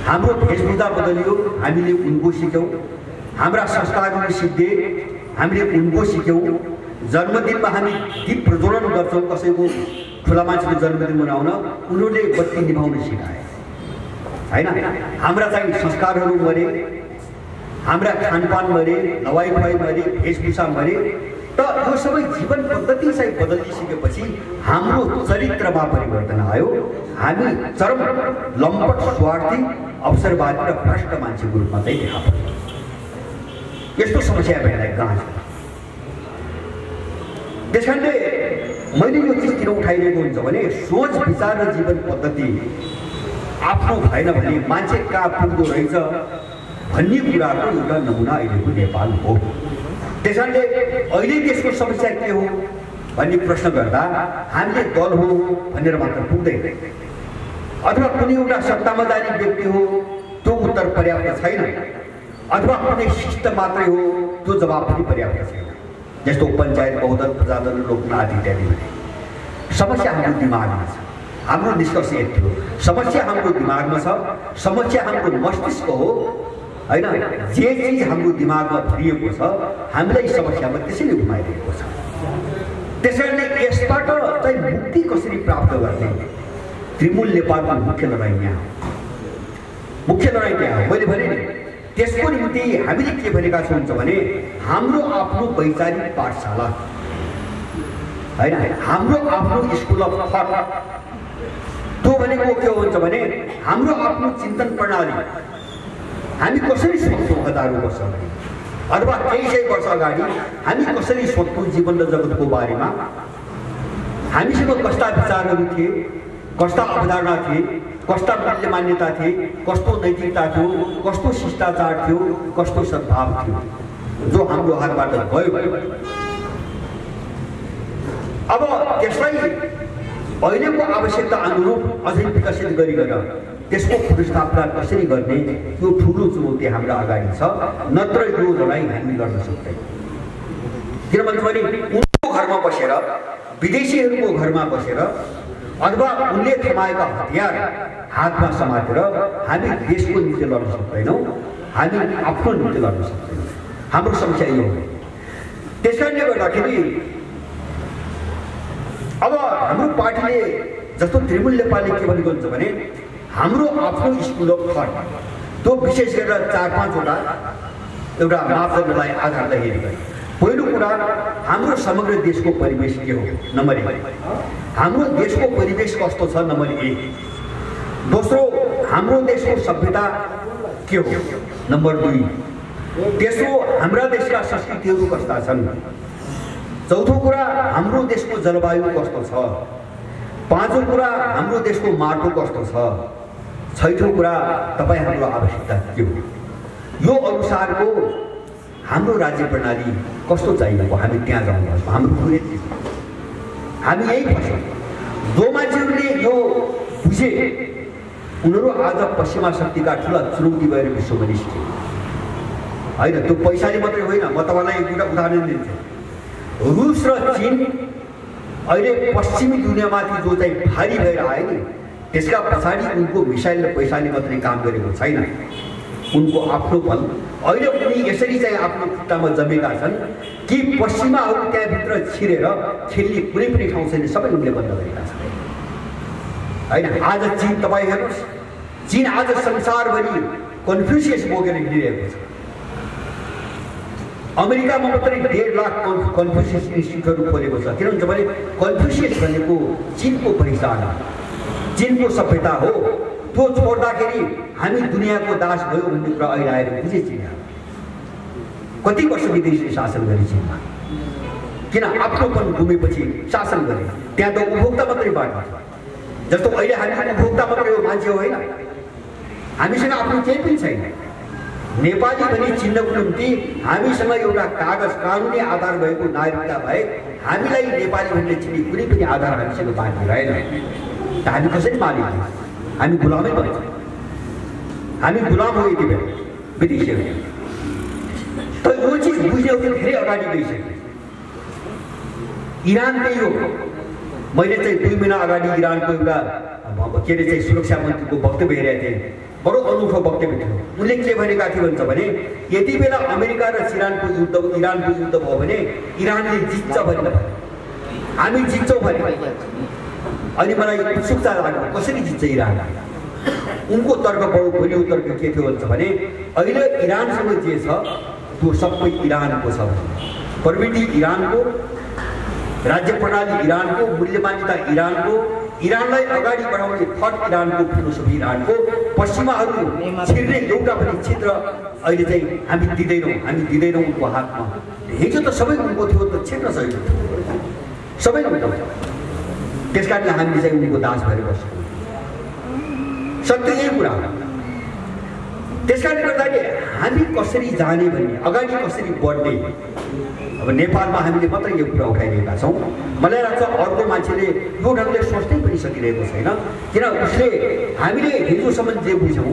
हाम्रो भेषभूषा बदलियो, हामीले उनको सिक्यौँ। हाम्रा संस्कारहरू सिद्धे, हामीले उनको सिक्यौँ। जन्मदिनमा हामी दीप प्रज्वलन गर्छौँ, कसैको ठुला मान्छेको जन्मदिन मनाउन उनीहरूले बत्ती निभाउन सिकाए हैन। हाम्रा चाहिँ संस्कारहरू मरे, हाम्रा खानपान मरे, नवाई खुवाई मरे, वेशभूषा मरे। त यो सबै जीवन पद्धति चाहिँ बदलिसकेपछि हाम्रो चरित्रमा परिवर्तन आयो। हामी चरम लम्पट, स्वार्थी, अवसरवादी र भ्रष्ट मान्छेको रूपमा चाहिँ देखा पर्यो। यस्तो समस्या भइरहेको छ। त्यसकारणले मैले यो चिज किन उठाइरहेको हुन्छ भने सोच विचार र जीवन पद्धति आफ्नो भएन भने मान्छे कहाँ पुग्दो रहेछ भन्ने कुराको एउटा नमुना अहिलेको नेपाल हो। त्यसकारणले अहिले देशको समस्या के हो भन्ने प्रश्न गर्दा हामीले दल हो भनेर मात्र पुग्दैन, अथवा कुनै एउटा सत्तामा जाने व्यक्ति हो त्यो उत्तर पर्याप्त छैन, अथवा कुनै शिष्ट मात्रै हो त्यो जवाब पनि पर्याप्त छैन। जस्तो पञ्चायत, बहुदल, प्रजातन्त्र, लोकतन्त्र इत्यादि भने समस्या हाम्रो दिमागमा छ। हाम्रो निष्कर्ष यति हो, समस्या हाम्रो दिमागमा छ, समस्या हाम्रो मस्तिष्क हो हैन। जे चिज हाम्रो दिमागमा भरिएको छ हामीलाई समस्यामा त्यसैले घुमाइरहेको छ। त्यसैले यसबाट चाहिँ मुक्ति कसरी प्राप्त गर्ने, तृणमूल नेपालको मुख्य लडाइँ यहाँ हो। मुख्य लडाइँ त्यहाँ हो। मैले भने नि त्यसको निम्ति हामीले के भनेका छौँ भने हाम्रो आफ्नो वैचारिक पाठशाला हैन, हाम्रो आफ्नो स्कुल अफ थट। त्यो भनेको के हुन्छ भने हाम्रो आफ्नो चिन्तन प्रणाली। हामी कसरी सोच्छौँ हजारौँ वर्ष अगाडि अथवा केही सय वर्ष अगाडि हामी कसरी सोच्छौँ जीवन र जगतको बारेमा, हामीसँग कस्ता विचारहरू थिए, कस्ता अवधारणा थिए, कस्ता मूल्य मान्यता थिए, कस्तो नैतिकता थियो, कस्तो शिष्टाचार थियो, कस्तो सद्भाव थियो जो हाम्रो हातबाट गयो। अब त्यसलाई अहिलेको आवश्यकता अनुरूप अझै विकसित गरिकन त्यसको पुनर्स्थापना कसरी गर्ने यो ठुलो चुनौती हाम्रो अगाडि छ। नत्र यो लडाइँ हामी लड्न सक्दैन। किनभने उनको घरमा बसेर, विदेशीहरूको घरमा बसेर अथवा उनले थमाएका हतियार हातमा समातेर हामी देशको निम्ति लड्न सक्दैनौँ, हामी आफ्नो निम्ति लड्न सक्दैनौँ। हाम्रो समस्या यो हो। त्यसकारणले गर्दाखेरि अब हाम्रो पार्टीले जस्तो तृणमूल नेपालले के भनेको हुन्छ भने हाम्रो आफ्नो स्कुल अफ थट, त्यो विशेष गरेर 4-5 एउटा मापदण्डलाई आधारमा हेरेको। पहिलो कुरा हाम्रो समग्र देशको परिवेश के हो, नम्बर 1। हाम्रो देशको परिवेश कस्तो छ, नम्बर 1। दोस्रो हाम्रो देशको सभ्यता के हो, नम्बर 2। तेस्रो हाम्रा देशका संस्कृतिहरू कस्ता छन्। चौथो कुरा हाम्रो देशको जलवायु कस्तो छ। पाँचौँ कुरा हाम्रो देशको माटो कस्तो छ। छैठौँ कुरा तपाईँ हाम्रो आवश्यकता के हो। यो अनुसारको हाम्रो राज्य प्रणाली कस्तो चाहिएको हामी त्यहाँ जाउँ। हाम्रो कुरै हामी यही फस्यौँ। जो मान्छेहरूले यो बुझे उनीहरू आज पश्चिमा शक्तिका ठुला चुनौती भएर विश्वमा निस्के होइन। त्यो पैसाले मात्रै होइन। म तपाईँलाई एउटा उदाहरण दिन्छु। रुस र चीन अहिले पश्चिमी दुनियाँमाथि जो चाहिँ भारी भएर आयो नि त्यसका पछाडि उनको मिसाइल र पैसाले मात्रै काम गरेको छैन। उनको आफ्नो बल अहिले उनी यसरी चाहिँ आफ्नो खुट्टामा जमेका छन् कि पश्चिमाहरू त्यहाँभित्र छिरेर खेल्ने कुनै पनि ठाउँ छैन, सबै उनले बन्द गरेका छन् होइन। आज चीन तपाईँ हेर्नुहोस्, चीन आज संसारभरि कन्फ्युसियस बोकेर हिँडिरहेको छ। अमेरिकामा मात्रै 1.5 लाख कन्फ्युसियस इन्स्टिट्युटहरू खोलेको छ। किन भने कन्फ्युसियस भनेको चीनको पहिचान, चीनको सभ्यता हो। त्यो छोड्दाखेरि हामी दुनियाँको दास भयो भन्ने कुरा अहिले आएर बुझे चीन। कति वर्ष विदेशीले शासन गरे चीनमा, किन आफ्नोपन गुमेपछि शासन गरे। त्यहाँ त उपभोक्ता मात्रै बाँड्छ। जस्तो अहिले हामी उपभोक्ता मात्रै हो, मान्छे होइन। हामीसँग आफ्नो केही पनि छैन। नेपाली भनी चिन्नको निम्ति हामीसँग एउटा कागज कानुनी आधार भएको नागरिकता भए हामीलाई नेपाली भन्ने चिन्ने कुनै पनि आधार हामीसँग बाँकी रहेन। त हामी कसरी मानिन्छ? हामी गुलामै बन्छौँ। हामी गुलाम हो यति बेला विदेशीहरू। त यो चिज बुझ्ने धेरै अगाडि गइसक्यो। इरान त्यही हो। मैले चाहिँ 2 महिना अगाडि इरानको एउटा के अरे चाहिँ सुरक्षा मन्त्रीको वक्तव्य हेरेको थिएँ। बडो अनौठो वक्तव्य थियो। उनले के भनेका थिए भन्छ भने यति बेला अमेरिका र इरानको युद्ध भयो भने इरानले जित्छ भनेर, हामी जित्छौँ भने अनि मलाई उत्सुकता लाग्यो कसरी जित्छ इरान। उनको तर्क बलियो तर्क के थियो भन्छ भने अहिले इरानसँग जे छ त्यो सबै इरानको छ, प्रविधि इरानको, राज्य प्रणाली इरानको, मूल्य मान्यता इरानको, इरानलाई अगाडि बढाउने थट इरानको, फिलोसफी इरानको। पश्चिमाहरू छिर्ने एउटा पनि छिद्र अहिले चाहिँ हामी दिँदैनौँ उनको हातमा। हिजो त सबै उनको थियो त छिर्न सकेको थियो, सबै उनको। त्यस कारणले हामीले चाहिँ उनको दास भएर बस्छौँ। सत्य यही कुरा हो। त्यस कारणले गर्दाखेरि हामी कसरी जाने भन्ने, अगाडि कसरी बढ्ने, अब नेपालमा हामीले मात्रै यो कुरा उठाइरहेका छौँ। मलाई लाग्छ अर्को मान्छेले यो ढङ्गले सोच्नै पनि सकिरहेको छैन, किन उसले हामीले हिजोसम्म जे बुझ्यौँ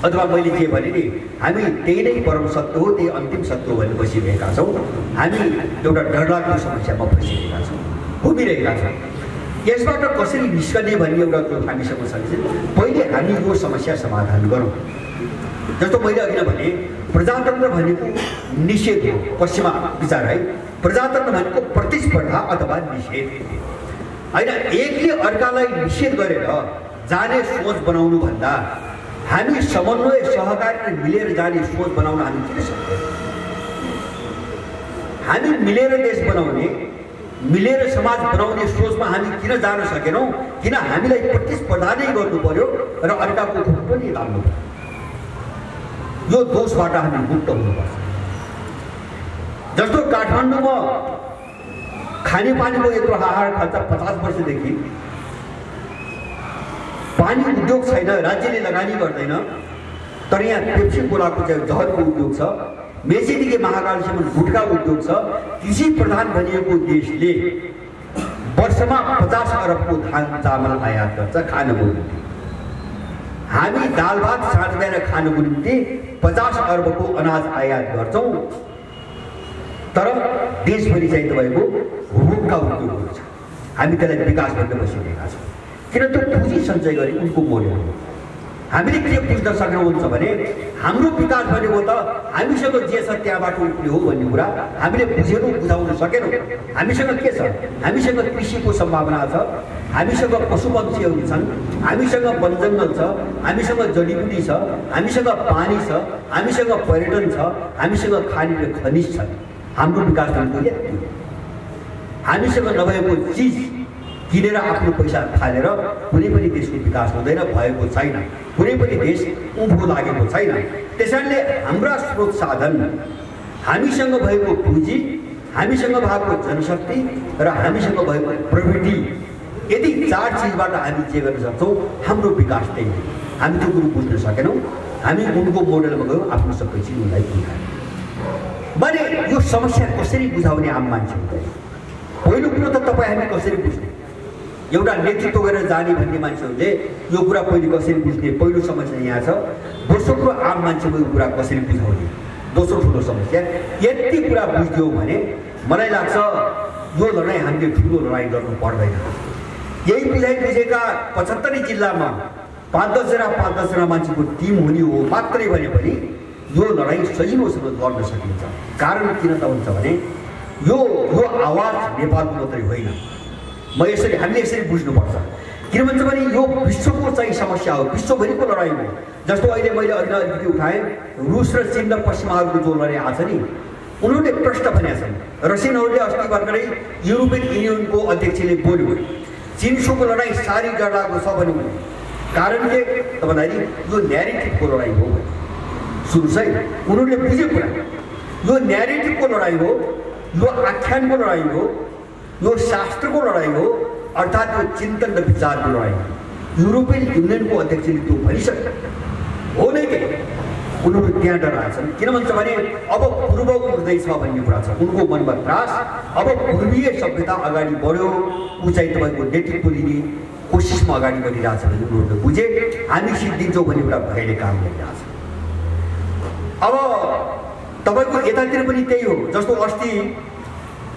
अथवा मैले के भने नि हामी त्यही नै परम सत्य हो, त्यही अन्तिम सत्य हो भनेर बसिरहेका छौँ। हामी एउटा डरलाग्दो समस्यामा फँसिरहेका छौँ, घुमिरहेका छौँ। यसबाट कसरी निस्कने भन्ने एउटा जो हामीसँग छ पहिले हामी यो समस्या समाधान गरौँ। जस्तो मैले अघि भने प्रजातन्त्र भनेको निषेध हो, पश्चिमा विचार है। प्रजातन्त्र भनेको प्रतिस्पर्धा अथवा निषेध होइन। एकले अर्कालाई निषेध गरेर जाने सोच बनाउनु भन्दा हामी समन्वय सहकार्य मिलेर जाने सोच बनाउन हामी किन सक्दैनौँ? हामी मिलेर देश बनाउने, मिलेर समाज बनाउने सोचमा हामी किन जान सकेनौँ? किन हामीलाई प्रतिस्पर्धा नै गर्नु पर्यो र अर्काको खुब पनि लाग्नु पर्यो। यो दोषबाट हामी मुक्त हुनुपर्छ। जस्तो काठमाडौँमा खानेपानीको यत्रो हाहाकार खर्च 50 वर्षदेखि पानी उद्योग छैन, राज्यले लगानी गर्दैन, तर यहाँ पेप्सी कोलाको चाहिँ जहरको उद्योग छ, मेचीदेखि महाकालसम्म गुटखा उद्योग छ। कृषि प्रधान भनिएको देशले वर्षमा 50 अरबको धान चामल आयात गर्छ खानको निम्ति। हामी दाल भात साँझ बिहान खानको निम्ति 50 अरबको अनाज आयात गर्छौँ, तर देशभरि चाहिँ तपाईँको हुक्का उद्योगहरू छ। हामी त्यसलाई विकास गर्न बसिरहेका छौँ, किन त्यो पुँजी सञ्चय गरी उनको मोडेल हो। हामीले के बुझ्न सक्नुहुन्छ भने हाम्रो विकास भनेको त हामीसँग जे छ त्यहाँबाट उठ्ने हो भन्ने कुरा हामीले बुझेनौँ, बुझाउन सकेनौँ। हामीसँग के छ? हामीसँग कृषिको सम्भावना छ, हामीसँग पशुपक्षीहरू छन्, हामीसँग वनजङ्गल छ, हामीसँग जडीबुटी छ, हामीसँग पानी छ, हामीसँग पर्यटन छ, हामीसँग खाने र खनिज छ। हाम्रो विकास भनेको यति हो। हामीसँग नभएको चिज किनेर आफ्नो पैसा फालेर कुनै पनि देशको विकास हुँदैन, भएको छैन। कुनै पनि देश उँभो लागेको छैन। त्यसैले हाम्रा स्रोत साधन, हामीसँग भएको पुँजी, हामीसँग भएको जनशक्ति र हामीसँग भएको प्रविधि, यदि 4 चिजबाट हामी जे गर्न सक्छौँ हाम्रो विकास त्यही हो। हामी त्यो कुरो बुझ्न सकेनौँ। हामी उनको मोडलमा गयौँ, आफ्नो सबै चिज उनलाई बुझायौँ। भने यो समस्या कसरी बुझाउने आम मान्छे हुँदैन? पहिलो कुरो त तपाईँ हामी कसरी बुझ्ने? एउटा नेतृत्व गरेर जाने भन्ने मान्छेहरूले यो कुरा पहिले कसरी बुझ्ने? पहिलो समस्या यहाँ छ। दोस्रो कुरो आम मान्छेको यो कुरा कसरी बुझाउने? दोस्रो ठुलो समस्या। यति कुरा बुझ्यौँ भने मलाई लाग्छ यो लडाइँ हामीले ठुलो लडाइँ गर्नु पर्दैन। यही बुझाइ बुझेका 75 जिल्लामा 5-10 जना मान्छेको टिम हुने हो मात्रै भने पनि यो लडाइँ सजिलोसँग गर्न सकिन्छ। कारण किन त हुन्छ भने यो आवाज नेपालको मात्रै होइन। हामीले यसरी बुझ्नुपर्छ। किन भन्छ भने यो विश्वको चाहिँ समस्या हो, विश्वभरिको लडाइँ हो। जस्तो अहिले मैले अलिकति उठाएँ, रुस र चीन र पश्चिमाहरूको जो लडाइँ आएको छ नि, उनीहरूले प्रश्न भनेका छन्। रसियनहरूले अस्ति भर्खरै युरोपियन युनियनको अध्यक्षले बोल्यो, चीनसँग लडाइँ साह्रै डरलाग्दो छ भन्यो। कारण के त भन्दाखेरि यो न्यारेटिभको लडाइँ हो। सुन्नुहोस् है, उनीहरूले बुझेको कुरा यो न्यारेटिभको लडाइँ हो, यो आख्यानको लडाइँ हो, यो शास्त्रको लडाइँ हो, अर्थात् यो चिन्तन र विचारको लडाइँ हो। युरोपियन युनियनको अध्यक्षले त्यो भनिसक्यो हो नै के उनीहरू त्यहाँ डराएछन्। किन भन्छ भने अब पूर्व उठ्दैछ भन्ने कुरा छ उनको मनमा त्रास। अब पूर्वीय सभ्यता अगाडि बढ्यो, ऊ चाहिँ तपाईँको नेतृत्व लिने कोसिसमा अगाडि बढिरहेछ भने उनीहरूले बुझे हामी सिद्धिन्छौँ भन्ने एउटा भयले काम गरिरहेछ। अब तपाईँको यतातिर पनि त्यही हो। जस्तो अस्ति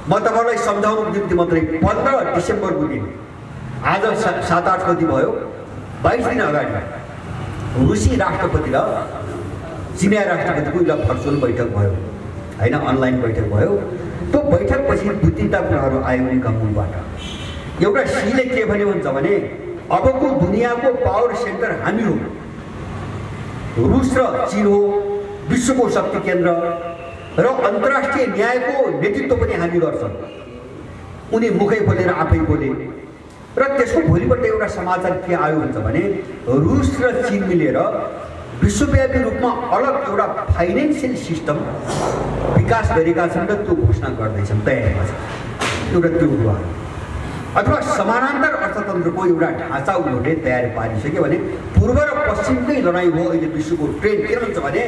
म तपाईँलाई सम्झाउनुको निम्ति मात्रै 15 डिसेम्बरको दिन, आज 7-8 गति भयो, 22 दिन अगाडि रुसी राष्ट्रपति र चिनिया राष्ट्रपतिको एउटा भर्चुअल बैठक भयो होइन, अनलाइन बैठक भयो। त्यो बैठकपछि 2-3टा कुराहरू आयो उनका मुखबाट। एउटा सीले के भन्यो भन्छ भने अबको दुनियाँको पावर सेन्टर हामी हो, रुस र चीन हो विश्वको शक्ति केन्द्र र अन्तर्राष्ट्रिय न्यायको नेतृत्व पनि हामी गर्छौँ। उनी मुखै बोलेर आफै बोले र त्यसको भोलिपल्ट एउटा समाचार के आयो भन्छ भने रुस र चीन मिलेर विश्वव्यापी रूपमा अलग एउटा फाइनेन्सियल सिस्टम विकास गरेका छन् र त्यो घोषणा गर्दैछन्, तयारीमा छ एउटा त्यो हुआ। अथवा समानान्तर अर्थतन्त्रको एउटा ढाँचा उनीहरूले तयार पारिसक्यो भने पूर्व र पश्चिमकै लडाइँ हो अहिले विश्वको ट्रेन्ड। के भन्छ भने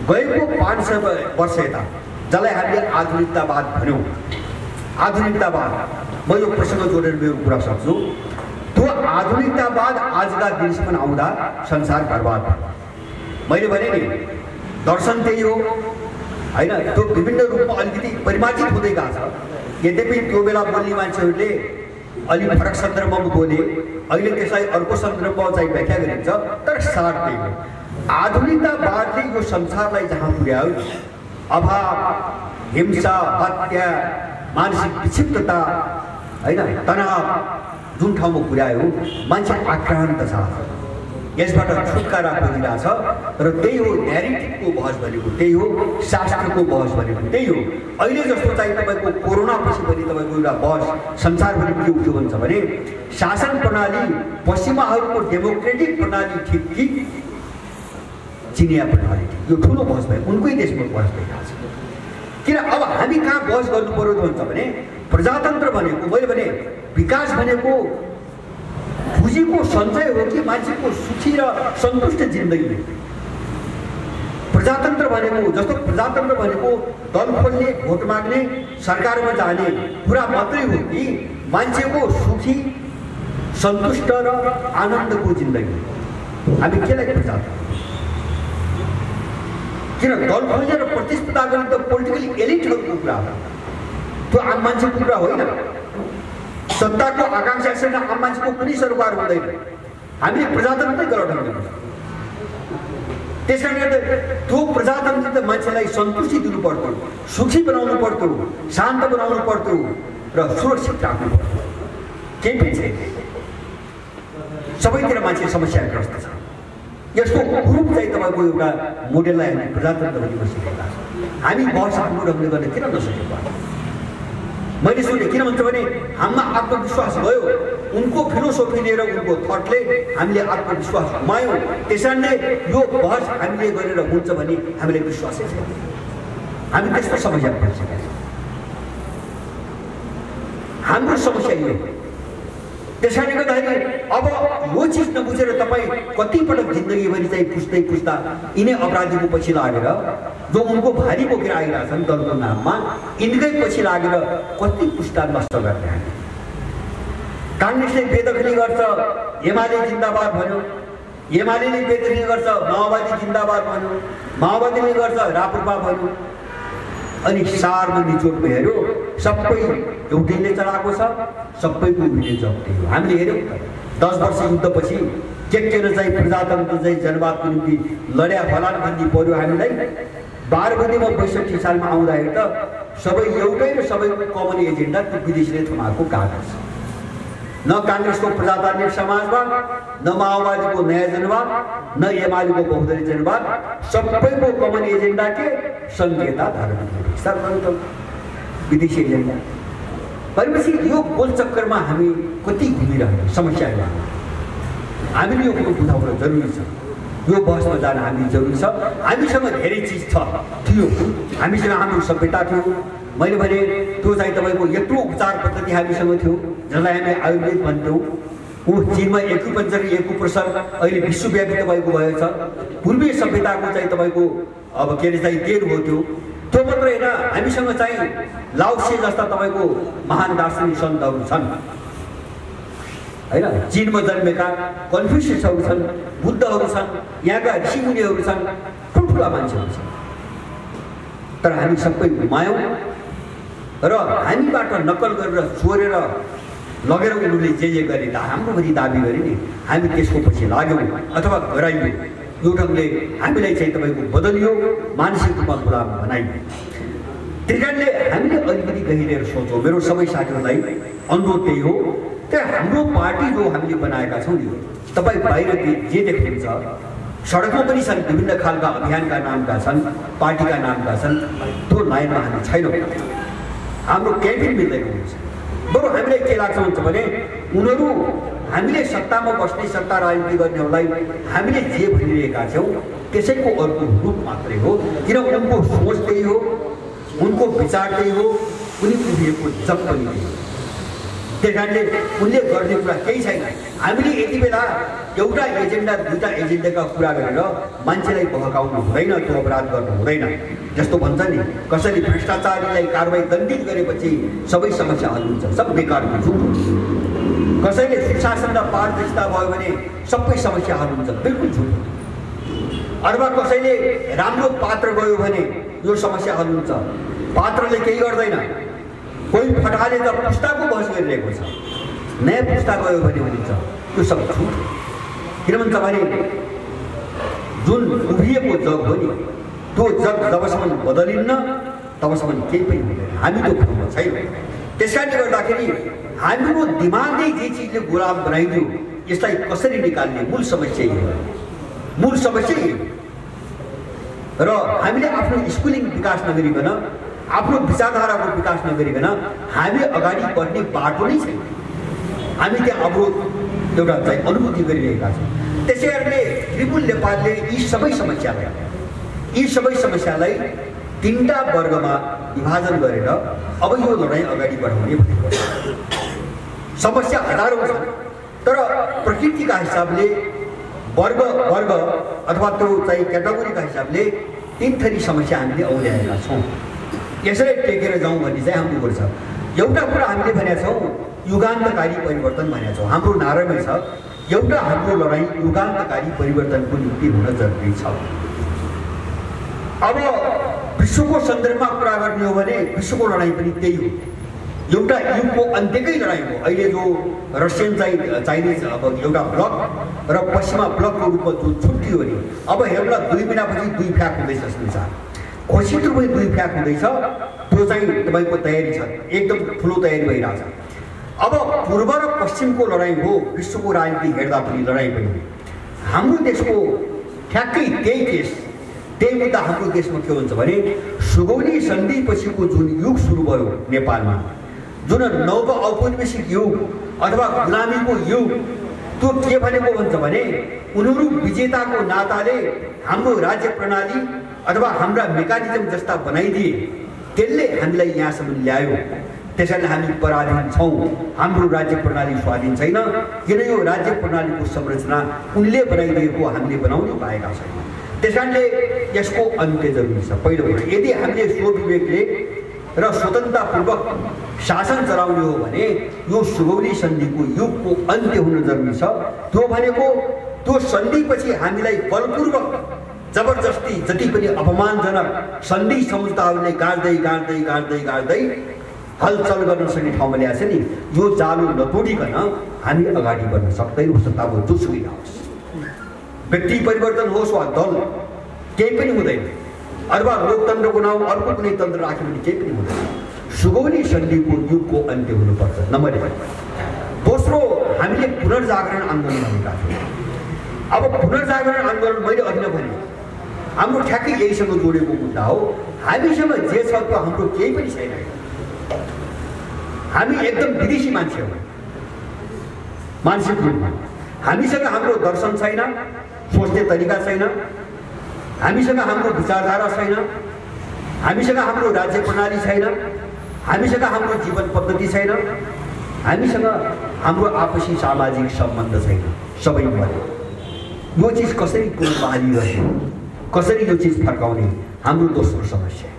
गएको 500 वर्ष यता जसलाई हामीले आधुनिकतावाद भन्यौँ, आधुनिकतावाद, म यो प्रसङ्ग जोडेर मेरो कुरा सक्छु। त्यो आधुनिकतावाद आजका दिनसम्म आउँदा संसार बर्बाद भयो। मैले भने नि दर्शन त्यही हो होइन, त्यो विभिन्न रूपमा अलिकति परिमार्जित हुँदै गएको छ। यद्यपि त्यो बेला बोल्ने मान्छेहरूले अलि फरक सन्दर्भमा बोले, अहिले त्यसलाई अर्को सन्दर्भमा चाहिँ व्याख्या गरिन्छ, तर सार त्यही हो। आधुनिकतावादले यो संसारलाई जहाँ पुर्यायो, अभाव, हिंसा, हत्या, मानसिक विक्षिप्तता होइन, तनाव जुन ठाउँमा पुर्यायो, मान्छे आक्रान्त छ, यसबाट छुटकारा खोजिरहेछ। र त्यही हो न्यारेटिभको बहस भनेको, त्यही हो शास्त्रको बहस भनेको, त्यही हो। अहिले जस्तो चाहिँ तपाईँको कोरोना पछि पनि तपाईँको एउटा बहस संसारभरि के उठ्यो भन्छ भने शासन प्रणाली पश्चिमाहरूको डेमोक्रेटिक प्रणाली ठिक कि चिनिया प्रणाली ठिक, यो ठुलो बहस भयो, उनकै देशमा बहस भइरहेको छ। किन अब हामी कहाँ बहस गर्नु पर्यो भन्छ भने प्रजातन्त्र भनेको, मैले भने विकास भनेको पुँजीको सञ्चय हो कि मान्छेको सुखी र सन्तुष्ट जिन्दगी। प्रजातन्त्र भनेको जस्तो प्रजातन्त्र भनेको दल खोल्ने, भोट माग्ने, सरकारमा जाने कुरा मात्रै हो कि मान्छेको सुखी, सन्तुष्ट र आनन्दको जिन्दगी। हामी केलाई प्रजातन्त्र? किन दल खोल्ने र प्रतिस्पर्धा गर्ने त पोलिटिकल एलिटहरूको कुरा हो, त्यो आम मान्छेको कुरा होइन। सत्ताको आकांक्षासँग आम मान्छेको कुनै सरोकार हुँदैन। हामीले प्रजातन्त्रै गलत ढङ्गले, त्यस कारणले त्यो प्रजातन्त्र त मान्छेलाई सन्तुष्टि दिनु पर्थ्यो, सुखी बनाउनु पर्थ्यो, शान्त बनाउनु पर्थ्यो र सुरक्षित राख्नु पर्थ्यो। केही पनि छैन, सबैतिर मान्छे समस्याग्रस्त छ। यसको रूप चाहिँ तपाईँको एउटा मोडेललाई हामी प्रजातन्त्र भनी बसिरहेका छौँ। हामी बहस आफ्नो ढङ्गले गर्न किन नसकेको? मैले सुने किन भन्छ भने हाम्रा आत्मविश्वास भयो, उनको फिलोसोफी लिएर उनको थटले हामीले आत्मविश्वास गुमायौँ। त्यसैले यो बहस हामीले गरेर हुन्छ भने हामीले विश्वासै छैन। हामी त्यस्तो समस्या परिसकेका छौँ। हाम्रो समस्या यो। त्यसैले गर्दाखेरि अब यो चिज नबुझेर तपाईँ कतिपटक जिन्दगीभरि चाहिँ पुस्दा यिनै अपराधीको पछि लागेर जो उनको भारी बोकेर आइरहेछन् दलको नाममा, यिनकै पछि लागेर कति पुस्ता नष्ट गर्ने हामी। काङ्ग्रेसले बेदखली गर्छ, एमाले जिन्दाबाद भन्यो, एमाले बेदखली गर्छ, माओवादी जिन्दाबाद भन्यो, माओवादीले गर्छ राप्रपा भन्यो। अनि सारमा निचोडमा हेऱ्यो सबै एउटैले चलाएको छ, सबैको उहिले जप्ती हो। हामीले हेऱ्यौँ 10 वर्ष युद्धपछि के चाहिँ प्रजातन्त्र चाहिँ जनवादको निम्ति लड्या फलान भन्ने पर्यो हामीलाई। 12 गतिमा 62 सालमा आउँदाखेरि त सबै एउटै र सबैको कमन एजेन्डा त्यो विदेशीले थमाएको कागज। न काङ्ग्रेसको प्रजातान्त्रिक समाजवाद, न माओवादीको नयाँ जनवाद, न एमालेको बहुदलीय जनवाद, सबैको कमन एजेन्डा के संघीयता धर्म विदेशी एजेन्डा। भनेपछि यो गोलचक्करमा हामी कति घुमिरहेको समस्यामा हामीले यो कुरो बुझाउन जरुरी छ। यो बहसमा जान हामी जरुरी छ। हामीसँग धेरै चिज थियो, हामीसँग हाम्रो सभ्यता थियो। मैले भने त्यो चाहिँ तपाईँको यत्रो उपचार पद्धति हामीसँग थियो जसलाई हामी आयुर्वेद भन्छौँ। ऊ चीनमा एक्युपञ्चर, एक्युप्रेसर अहिले विश्वव्यापी तपाईँको भएको छ। पूर्वीय सभ्यताको चाहिँ तपाईँको अब के अरे चाहिँ तेल हो त्यो मात्र होइन। हामीसँग चाहिँ लाओसे जस्ता तपाईँको महान दार्शनिक सन्तहरू छन् होइन। चीनमा जन्मेका कन्फ्युसियसहरू छन्, बुद्धहरू छन्, यहाँका ऋषिमुनिहरू छन्, ठुल्ठुला मान्छेहरू छन्। तर हामी सबै गुमायौँ र हामीबाट नक्कल गरेर चोरेर लगेर उनीहरूले जे गरे हाम्रोभरि दाबी गरे नि हामी त्यसको पछि लाग्यौँ अथवा गराइयो। यो ढङ्गले हामीलाई चाहिँ तपाईँको बदलियो, मानसिक रूपमा गुलाम बनाइयो। त्यही कारणले हामीले अलिकति गहिरेर सोचौँ। मेरो सबै साथीहरूलाई अनुरोध त्यही हो, त्यहाँ हाम्रो पार्टी जो हामीले बनाएका छौँ नि, तपाईँ बाहिर जे देख्नुहुन्छ, सडकमा पनि छन्, विभिन्न खालका अभियानका नामका छन्, पार्टीका नामका छन्, त्यो लाइनमा हामी छैनौँ। हाम्रो केही पनि मिल्दैन हुन्छ। बरु हामीलाई के लाग्छ हुन्छ भने उनीहरू हामीले सत्तामा बस्ने, सत्ता राजनीति गर्नेहरूलाई हामीले जे भनिरहेका छौँ त्यसैको अर्को रूप मात्रै हो। किन उनको सोच त्यही हो, उनको विचार त्यही हो, उनी उभिएको जग पनि त्यही हो। त्यस कारणले उनले गर्ने कुरा केही छैन। हामीले यति बेला एउटा एजेन्डा दुईवटा एजेन्डाका कुरा गरेर मान्छेलाई बहकाउनु हुँदैन, त्यो अपराध गर्नु हुँदैन। जस्तो भन्छ नि, कसैले भ्रष्टाचारीलाई कारबाही दण्डित गरेपछि सबै समस्या हल हुन्छ, सब बेकारको झुट हो। कसैले सुशासन र पारदर्शिता भयो भने सबै समस्या हल हुन्छ, बिल्कुल झुट हो। अथवा कसैले राम्रो पात्र गयो भने यो समस्या हल हुन्छ, पात्रले केही गर्दैन। कोही फटाले त पुस्ताको बहस गरिरहेको छ, नयाँ पुस्ता गयो भने भनिन्छ, त्यो सब झुट। किन भन्छ भने जुन उभिएको जग हो नि, त्यो जग जबसम्म बदलिन्न तबसम्म केही पनि हुँदैन। हामी त्यो ठाउँमा छैनौँ। त्यस कारणले गर्दाखेरि हाम्रो दिमागले जे चिजले गुलाम बनाइदियो, यसलाई कसरी निकाल्ने मूल समस्या यही हो। मूल समस्या यही हो। र हामीले आफ्नो स्कुलिङ विकास नगरिकन, आफ्नो विचारधाराको विकास नगरिकन हामी अगाडि बढ्ने बाटो नै छैन। हामी त्यहाँ अवरोध एउटा चाहिँ अनुभूति गरिरहेका छौँ। त्यसै कारणले विपुल नेपालले यी सबै समस्यालाई तीनटा वर्गमा विभाजन गरेर अब यो लडाइँ अगाडि बढाउने भनेको छ। समस्या हजारौँ छन्, तर प्रकृतिका हिसाबले वर्ग अथवा त्यो चाहिँ क्याटेगोरीका हिसाबले तीन थरी समस्या हामीले औल्याएका छौँ। यसरी टेकेर जाउँ भन्ने चाहिँ हाम्रो कुरो छ। एउटा कुरा हामीले भनेका छौँ युगान्तकारी परिवर्तन भनेका छौँ। हाम्रो नारामै छ, एउटा हाम्रो लडाइँ युगान्तकारी परिवर्तनको निम्ति हुन जरुरी छ। अब विश्वको सन्दर्भमा कुरा गर्ने हो भने विश्वको लडाइँ पनि त्यही हो। एउटा युगको अन्त्यकै लडाइँ हो। अहिले जो रसियन चाइनिज अब एउटा ब्लक र पश्चिमा ब्लकको रूपमा जो छुट्टियो नि, अब हेर्नुला 2 महिनापछि 2 फ्याक हुँदैछ संसार। घोषित रूपमा 2 फ्याक हुँदैछ। त्यो चाहिँ तपाईँको तयारी छ, एकदम ठुलो तयारी भइरहेछ। अब पूर्व र पश्चिमको लडाइँ हो, विश्वको राजनीति हेर्दा पनि लडाइँ पनि। हाम्रो देशको ठ्याक्कै त्यही केस, त्यही मुद्दा हाम्रो देशमा के हुन्छ भने सुगौली सन्धिपछिको जुन युग सुरु भयो नेपालमा, जुन नव औपनिवेशिक युग अथवा गुलामीको युग, त्यो के भनेको भन्छ भने उनीहरू विजेताको नाताले हाम्रो राज्य प्रणाली अथवा हाम्रा मेकानिजम जस्ता बनाइदिए, त्यसले हामीलाई यहाँसम्म ल्यायो। त्यसैले हामी पराधीन छौँ। हाम्रो राज्य प्रणाली स्वाधीन छैन, किन यो राज्य प्रणालीको संरचना उनले बनाइदिएको हामीले बनाउनु पाएका छैनौँ। त्यस कारणले यसको अन्त्य जरुरी छ। पहिलो कुरा, यदि हामीले स्वविवेकले र स्वतन्त्रतापूर्वक शासन चलाउने हो भने यो सुगौली सन्धिको युगको अन्त्य हुन जरुरी छ। त्यो भनेको त्यो सन्धिपछि हामीलाई बलपूर्वक जबरजस्ती जति पनि अपमानजनक सन्धि सम्झौताहरूले गाड्दै हलचल गर्न सक्ने ठाउँमा ल्याएछ नि, यो जालो नतोडिकन हामी अगाडि बढ्न सक्दैनौँ। सत्ताको जोसुकै होस्, व्यक्ति परिवर्तन होस् वा दल, केही पनि हुँदैन। अथवा लोकतन्त्रको नाउँ अर्को कुनै तन्त्र राख्यो भने केही पनि हुँदैन। सुगौली सन्धिको युगको अन्त्य हुनुपर्छ, नम्बर 1। दोस्रो, हामीले पुनर्जागरण आन्दोलन भनेका छौँ। अब पुनर्जागरण आन्दोलन मैले अघि नै भने हाम्रो ठ्याक्कै यहीसँग जोडेको मुद्दा हो। हामीसँग जे छ त्यो हाम्रो केही पनि छैन। हामी एकदम विदेशी मान्छे हौँ मानसिक रूपमा। हामीसँग हाम्रो दर्शन छैन, सोच्ने तरिका छैन, हामीसँग हाम्रो विचारधारा छैन, हामीसँग हाम्रो राज्य प्रणाली छैन, हामीसँग हाम्रो जीवन पद्धति छैन, हामीसँग हाम्रो आपसी सामाजिक सम्बन्ध छैन। सबै मर्यो। यो चिज कसरी पुनर्बहाली गर्ने, कसरी यो चिज फर्काउने, हाम्रो दोस्रो समस्या।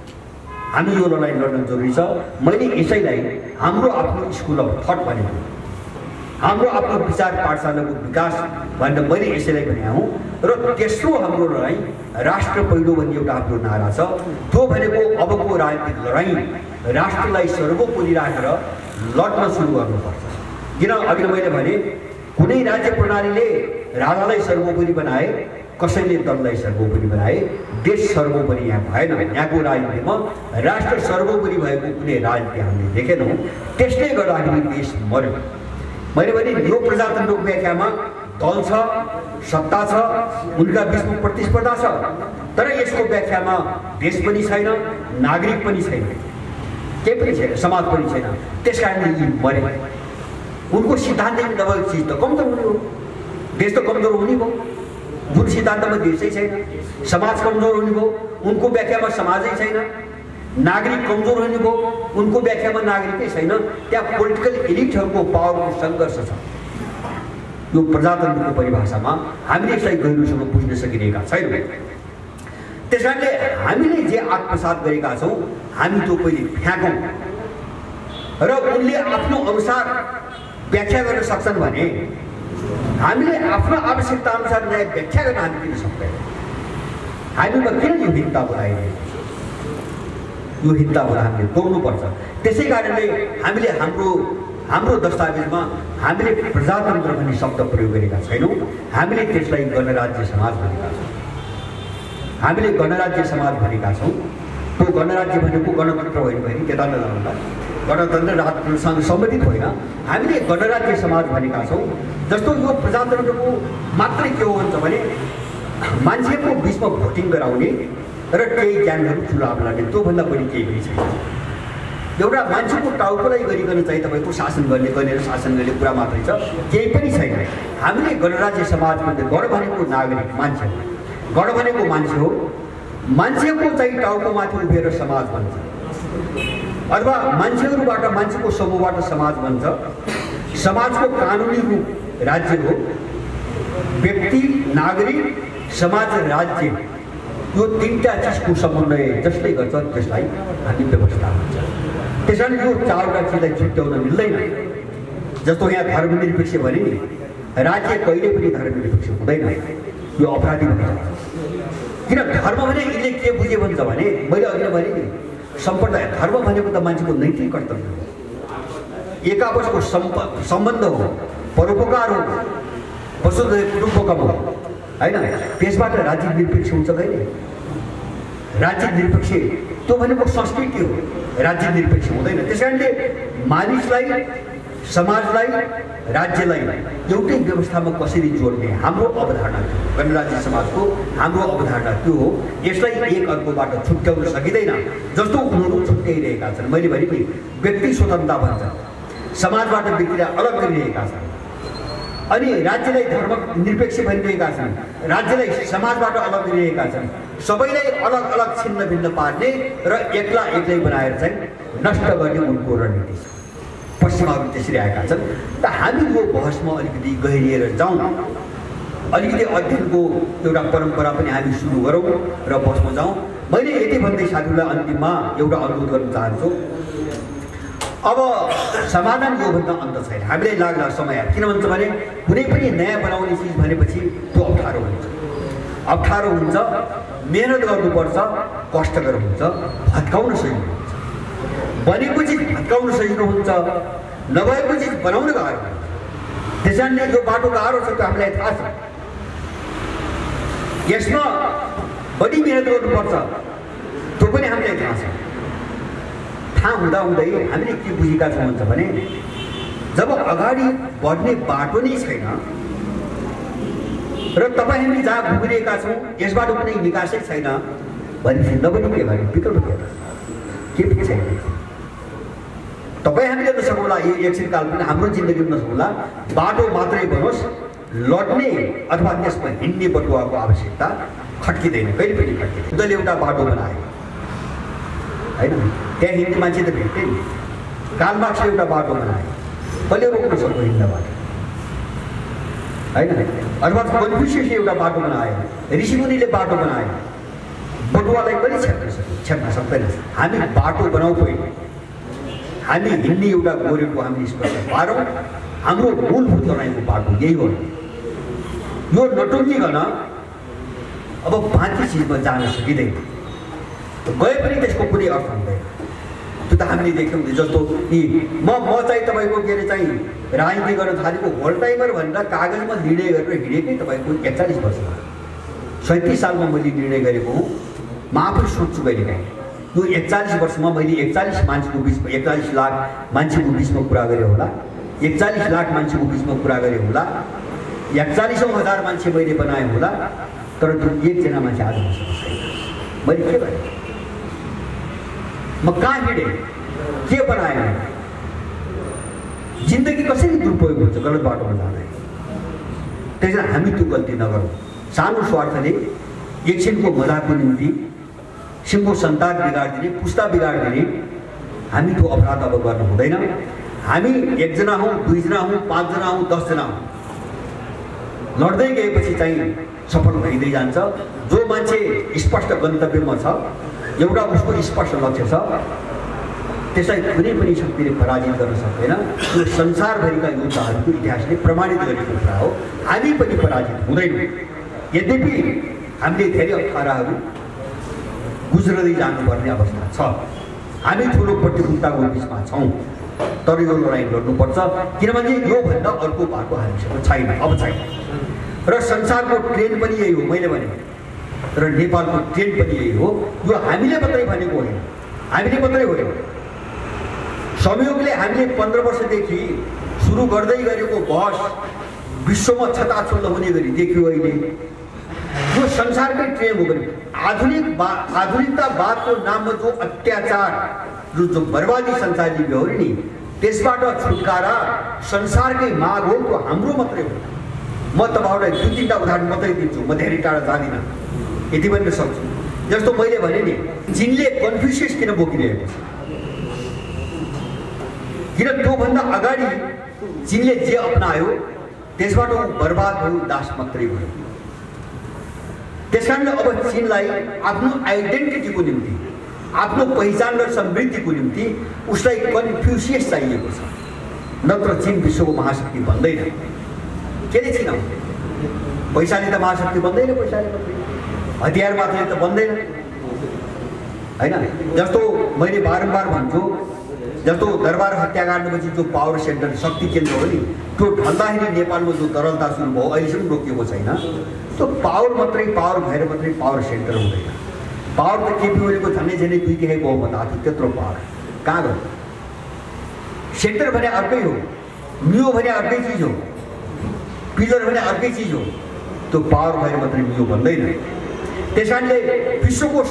हामी यो लडाइँ लड्न जरुरी छ। मैले यसैलाई हाम्रो आफ्नो स्कुल अफ थट भनेको, हाम्रो आफ्नो विचार पाठशालाको विकास भनेर मैले यसैलाई भने हौँ। र तेस्रो हाम्रो लडाइँ राष्ट्र पहिलो भन्ने एउटा हाम्रो नारा छ। त्यो भनेको अबको राजनीतिक लडाइँ राष्ट्रलाई सर्वोपरि राखेर लड्न सुरु गर्नुपर्छ। किन अघि मैले भने कुनै राज्य प्रणालीले राजालाई सर्वोपरि बनाए, कसैले दललाई सर्वोपरि बनाए, देश सर्वोपरि यहाँ भएन। यहाँको राजनीतिमा राष्ट्र सर्वोपरि भएको कुनै राजनीति हामीले देखेनौँ। त्यसले गर्दाखेरि देश मर्यो। मैले भने यो प्रजातन्त्रको व्याख्यामा दल छ, सत्ता छ, उनका बिचमा प्रतिस्पर्धा छ, तर यसको व्याख्यामा देश पनि छैन, नागरिक पनि छैन, केही पनि छैन, समाज पनि छैन। त्यसकारणले यी मरे। उनको सिद्धान्त नभएको चिज त कमजोर हुने हो, देश त कमजोर हुने भयो। जुन सिद्धान्तमा देशै छैन, समाज कमजोर हुने भयो, उनको व्याख्यामा समाजै छैन, नागरिक कमजोर हुने भयो, उनको व्याख्यामा नागरिकै छैन। त्यहाँ पोलिटिकल इलिटहरूको पावरको सङ्घर्ष छ। यो प्रजातन्त्रको परिभाषामा हामीले यसलाई गहिरोसँग बुझ्न सकिरहेका छैनौँ। त्यसकारणले हामीले जे आत्मसात गरेका छौँ हामी त्यो पहिले फ्याँकौँ र उनले आफ्नो अनुसार व्याख्या गर्न सक्छन् भने हामीले आफ्नो आवश्यकता अनुसार नयाँ व्याख्या गर्न हामी दिन सक्दैनौँ। हामीमा किन यो हिंसाबोध आइरहेको छ? यो हिंसाबोध हामीले तोड्नुपर्छ। त्यसै कारणले हामीले हाम्रो दस्तावेजमा हामीले प्रजातन्त्र भन्ने शब्द प्रयोग गरेका छैनौँ। हामीले त्यसलाई गणराज्य समाज भनेका छौँ। हामीले गणराज्य समाज भनेका छौँ। त्यो गणराज्य भनेको गणतन्त्र होइन भने त्यता नजाउँदा गणतन्त्र राजतन्त्रसँग सम्बन्धित होइन। हामीले गणराज्य समाज भनेका छौँ। जस्तो यो प्रजातन्त्रको मात्रै के हो भन्छ भने मान्छेको बिचमा भोटिङ गराउने र केही ज्ञानहरू चुनाव लड्ने, त्योभन्दा बढी केही पनि छैन। एउटा मान्छेको टाउकोलाई गरिकन चाहिँ तपाईँको शासन गर्ने शासन गर्ने कुरा मात्रै छ, केही पनि छैन। हामीले गणराज्य समाज भन्दा गण भनेको नागरिक मान्छे हो, गण भनेको मान्छे हो। मान्छेको चाहिँ टाउकोमाथि उभिएर समाज बन्छ, अथवा मान्छेहरूबाट मान्छेको समूहबाट समाज बन्छ। समाजको कानुनी रूप राज्य हो। व्यक्ति, नागरिक, समाज, राज्य, यो तीनटा चिजको समन्वय जसले गर्छ त्यसलाई हामी व्यवस्था भन्छ। त्यसैले यो चारवटा चिजलाई छुट्याउन मिल्दैन। जस्तो यहाँ धर्मनिरपेक्ष भने नि, राज्य कहिले पनि धर्मनिरपेक्ष हुँदैन, यो अपराधी भन्छ। किन धर्म भने यसले के बुझे भन्छ भने मैले अघि भने नि सम्प्रदाय धर्म भनेको त मान्छेको नैतिक कर्तव्य हो, एक आपसको सम्बन्ध हो, परोपकार हो, वसुधैव कुटुम्बकम हो होइन। त्यसबाट राज्य निरपेक्ष हुन्छ कहिले? राज्य निरपेक्ष त्यो भनेको संस्कृति हो, राज्य निरपेक्ष हुँदैन। त्यसकारणले मानिसलाई, समाजलाई, राज्यलाई एउटै व्यवस्थामा कसरी जोड्ने हाम्रो अवधारणा थियो। गणराज्य समाजको हाम्रो अवधारणा त्यो हो। यसलाई एक अर्कोबाट छुट्याउन सकिँदैन, जस्तो उनीहरू छुट्याइरहेका छन्। मैले भने नि व्यक्ति स्वतन्त्रता भन्छ, समाजबाट व्यक्तिलाई अलग गरिरहेका छन्, अनि राज्यलाई धर्म निरपेक्ष भनिरहेका छन्, राज्यलाई समाजबाट अलग गरिरहेका छन्। सबैलाई अलग अलग छिन्न भिन्न पार्ने र एक्ला एक्लै बनाएर चाहिँ नष्ट गर्ने उनको रणनीति छ। पश्चिमाहरू त्यसरी आएका छन्। त हामी यो बहसमा अलिकति गहिरिएर जाउँ, अलिकति अध्ययनको एउटा परम्परा पनि हामी सुरु गरौँ र बहसमा जाउँ। मैले यति भन्दै साथीहरूलाई अन्तिममा एउटा अनुरोध गर्न चाहन्छु। अब समाधान योभन्दा अन्त छैन, हामीलाई लाग्ला समय। किन भन्छ भने कुनै पनि नयाँ बनाउने चिज भनेपछि त्यो अप्ठ्यारो हुन्छ, अप्ठ्यारो हुन्छ, मेहनत गर्नुपर्छ, कष्टकर हुन्छ, भत्काउन सजिलो हुन्छ। बनेको चिज भत्काउन सजिलो हुन्छ, नभएको चिज बनाउन गाह्रो हुन्छ। त्यसैले यो बाटो गाह्रो छ, त्यो हामीलाई थाहा छ। यसमा बढी मेहनत गर्नुपर्छ, त्यो पनि हामीलाई थाहा छ। थाहा हुँदाहुँदै हामीले के बुझेका छौँ भन्छ भने जब अगाडि बढ्ने बाटो नै छैन र तपाईँ हामी जहाँ घुमिरहेका छौँ यसबाट कुनै निकासै छैन भनेपछि नबनी के गर्ने विकल्प के पनि छैन। तपाईँ हामीले नसकौँला, यो एकछिनकाल पनि हाम्रो जिन्दगीमा नसकौँला, बाटो मात्रै बनोस्, लड्ने अथवा त्यसमा हिँड्ने बटुवाको आवश्यकता खट्किँदैन, कहिले पनि खट्किँदैन। उनीहरूले एउटा बाटो बनायो होइन, त्यहाँ हिँड्ने मान्छे त भेट्दै नि। कार्ल मार्क्सले एउटा बाटो बनायो, कसले रोक्न सक्यो हिँड्नबाट होइन। अथवा कन्फ्युसियसले एउटा बाटो बनायो, ऋषिमुनिले बाटो बनायो, बटुवालाई कहिले छेक्न सक्दैन। हामी बाटो बनाऊ पहिले, हामी हिँड्ने एउटा गोरेको हामी स्पष्ट पारौँ। हाम्रो मूलभूत बनाएको बाटो यही हो। यो नटुङ्गिकन अब बाँकी चिजमा जान सकिँदैन, गए पनि त्यसको कुनै अर्थ हुँदैन। त्यो त हामीले देख्यौँ। जस्तो यी म चाहिँ तपाईँको के अरे चाहिँ राजनीति गर्न थालेको होल टाइमर भनेर कागजमा निर्णय गरेर हिँडेकै तपाईँको 41 वर्ष भयो। 37 सालमा मैले निर्णय गरेको हुँ। म आफै सोध्छु कहिलेकाहीँ यो 41 वर्षमा मैले 41 मान्छेको बिचमा 41 लाख मान्छेको बिचमा कुरा गरेँ होला। 41 लाख मान्छेको बिचमा कुरा गरे होला, 41,000 मान्छे मैले बनाएँ होला, तर त्यो एकजना मान्छे आज मसँग छैन। मैले के गरेँ? म कहाँ हिँडेँ? के बनाएँ? जिन्दगी कसरी दुरुपयोग हुन्छ गलत बाटोमा जाँदैन। त्यसैले हामी त्यो गल्ती नगरौँ। सानो स्वार्थले एकछिनको मजाको निम्ति सिङ्गो सन्तान बिगाडिदिने, पुस्ता बिगाडिदिने हामी त्यो अपराध अब गर्नु हुँदैन। हामी 1 जना हौँ, 2 जना हौँ, 5 जना हौँ, 10 जना हौँ, लड्दै गएपछि चाहिँ सफल भइँदै जान्छ। जो मान्छे स्पष्ट गन्तव्यमा छ, एउटा उसको स्पष्ट लक्ष्य छ, त्यसलाई कुनै पनि शक्तिले पराजित गर्न सक्दैन। यो संसारभरिका योद्धाहरूको इतिहासले प्रमाणित गरेको कुरा हो। हामी पनि पराजित हुँदैनौँ। यद्यपि हामीले धेरै अप्ठ्याराहरू गुज्रदै जानुपर्ने अवस्था छ। हामी ठुलो प्रतिकूलताको बिचमा छौँ, तर यो लडाइँ लड्नुपर्छ, किनभने योभन्दा अर्को बाटो हामीसँग छैन, अब छैन। र संसारको ट्रेन पनि यही हो, मैले भने, र नेपालको ट्रेन पनि यही हो। यो हामीले मात्रै भनेको होइन, हामीले मात्रै होइन। संयोगले हामीले 15 वर्षदेखि सुरु गर्दै गरेको बहस विश्वमा छताछुल्ल हुने गरी देखियो। अहिले यो संसारकै ट्रेन हो भने आधुनिकतावादको नाममा जो अत्याचार, जो बर्बादी संसारले बेहोर्यो नि, त्यसबाट छुटकारा संसारकै माग हो। त्यो हाम्रो मात्रै हो। म तपाईँहरूलाई 2-3टा उदाहरण मात्रै दिन्छु, म धेरै टाढा जाँदिनँ, यति भन्न सक्छु। जस्तो मैले भने नि, चीनले कन्फ्युसियस किन बोकिरहेको छ? किन त्योभन्दा अगाडि चीनले जे अपनायो त्यसबाट बर्बाद भयो, दास मात्रै भयो। त्यसकारणले अब चीनलाई आफ्नो आइडेन्टिटीको निम्ति, आफ्नो पहिचान र समृद्धिको निम्ति उसलाई कन्फ्युसियस चाहिएको छ। नत्र चीन विश्वको महाशक्ति बन्दैन। केले चीन आउँदैन? पैसाले त महाशक्ति बन्दैन, पैसाले मात्रै, हतियार मात्रै त बन्दैन होइन। जस्तो मैले बारम्बार भन्छु, जस्तो दरबार हत्याकाण्डपछि जो पावर सेन्टर, शक्ति केन्द्र हो नि, त्यो ढल्दाखेरि नेपालमा जो तरलता सुरु भयो, अहिलेसम्म रोकिएको छैन। त्यो पावर मात्रै पावर भएर मात्रै पावर सेन्टर हुँदैन। पावर त केपी ओलीको झन्डै झन्डै 2/3 बहुमत आएको थियो, त्यत्रो पावर कहाँ गयो? सेन्टर भने अर्कै हो, मियो भने अर्कै चिज हो, पिलर भने अर्कै चिज हो। त्यो पावर भएर मात्रै मियो बन्दैन। त्यसकारणले विश्वको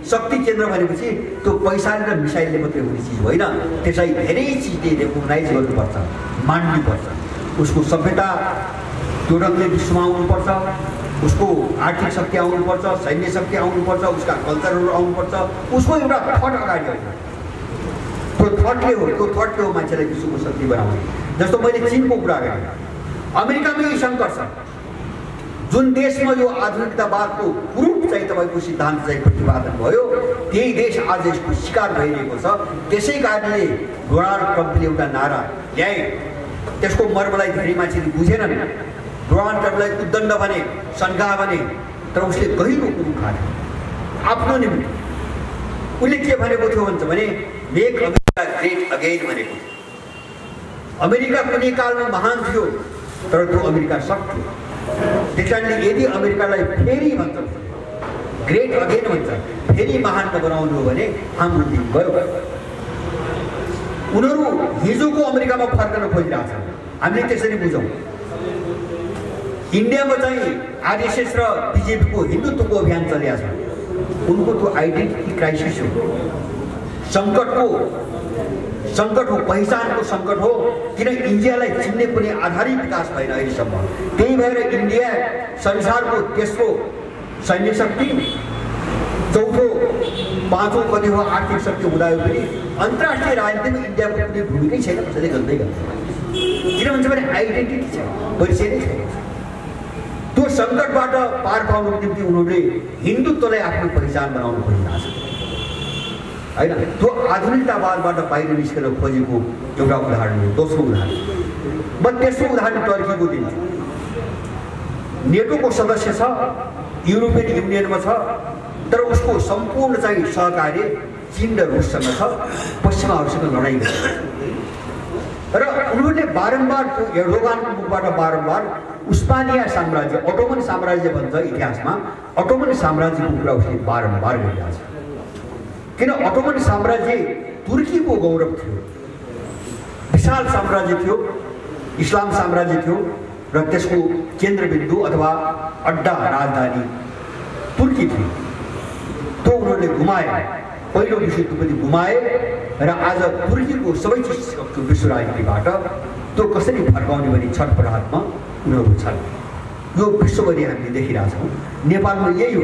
शक्ति केन्द्र भनेपछि त्यो पैसाले र मिसाइलले मात्रै हुने चिज होइन। त्यसलाई धेरै चिजले रेकगनाइज गर्नुपर्छ, मान्नुपर्छ। उसको सभ्यता त्यो ढङ्गले विश्वमा आउनुपर्छ, उसको आर्थिक शक्ति आउनुपर्छ, सैन्य शक्ति आउनुपर्छ, उसका कल्चरहरू आउनुपर्छ, उसको एउटा थट अगाडि आउँछ। त्यो थटले हो मान्छेलाई विश्वको शक्ति बनाउने। जस्तो मैले चीनको कुरा गरेँ, अमेरिकामा यही सङ्कट छ। जुन देशमा यो आधुनिकतावादको प्रुफ चाहिँ तपाईँको सिद्धान्त चाहिँ प्रतिपादन भयो, त्यही देश आज यसको शिकार भइरहेको छ। त्यसै कारणले डोनाल्ड ट्रम्पले एउटा नारा ल्याए, त्यसको मर्मलाई धेरै मान्छेले बुझेनन्। डोनाल्ड ट्रम्पलाई उद्दण्ड भने, सन्घा भने, तर उसले गहिरो कुरो खाने आफ्नो निम्ति। उसले के भनेको थियो भन्छ भने, मेक अमेरिका ग्रेट अगेन भनेको थियो। अमेरिका कुनै कालमा महान थियो, तर त्यो अमेरिका सक्थ्यो। त्यसकारणले यदि अमेरिकालाई फेरि भन्छ, ग्रेट अगेन भन्छ, फेरि महान बनाउनु हो भने हाम्रो दिन गयो। उनीहरू हिजोको अमेरिकामा फर्कन खोजिरहेछ, हामीले त्यसरी बुझौँ। इन्डियामा चाहिँ आरएसएस र बिजेपीको हिन्दुत्वको अभियान चलिरहेछ। उनको त्यो आइडेन्टिटी क्राइसिस हो, सङ्कट हो, पहिचानको सङ्कट हो। किन इन्डियालाई चिन्ने कुनै आधारित विकास भएन अहिलेसम्म। त्यही भएर इन्डिया संसारको तेस्रो सैन्य शक्ति, चौथो, पाँचौँ कति हो आर्थिक शक्ति हुँदा पनि अन्तर्राष्ट्रिय राजनीतिमा इन्डियाको कुनै भूमिकै छैन। कसैले गर्दै गर्छ, किन भन्छ भने आइडेन्टिटी छैन, परिचय नै छैन। त्यो सङ्कटबाट पार पाउनुको निम्ति उनीहरूले हिन्दुत्वलाई आफ्नो पहिचान बनाउनु खोजिरहेछ होइन। त्यो आधुनिकतावादबाट बाहिर निस्केर खोजेको एउटा उदाहरण हो। दोस्रो उदाहरण, म तेस्रो उदाहरण टर्कीको दिन्छु। नेटोको सदस्य छ, युरोपियन युनियनमा छ, तर उसको सम्पूर्ण चाहिँ सहकार्य चीन र रुससँग छ, पश्चिमाहरूसँग लडाइँ गर्छ। र उनीहरूले बारम्बार त्यो एर्डोगानको मुखबाट बारम्बार उस्मानिया साम्राज्य, अटोमन साम्राज्य भन्छ इतिहासमा, अटोमन साम्राज्यको कुरा उसले बारम्बार गरिरहेछ। किन अटोमन साम्राज्य तुर्कीको गौरव थियो, विशाल साम्राज्य थियो, इस्लाम साम्राज्य थियो र त्यसको केन्द्रबिन्दु अथवा अड्डा राजधानी तुर्की थियो। त्यो उनीहरूले गुमाए, पहिलो विश्वयुद्ध पनि गुमाए र आज तुर्कीको सबै चिजको विश्व राजनीतिबाट त्यो कसरी फर्काउने भन्ने छटपटाटमा उनीहरू छन्। यो विश्वभरि हामीले देखिरहेछौँ। नेपालमा यही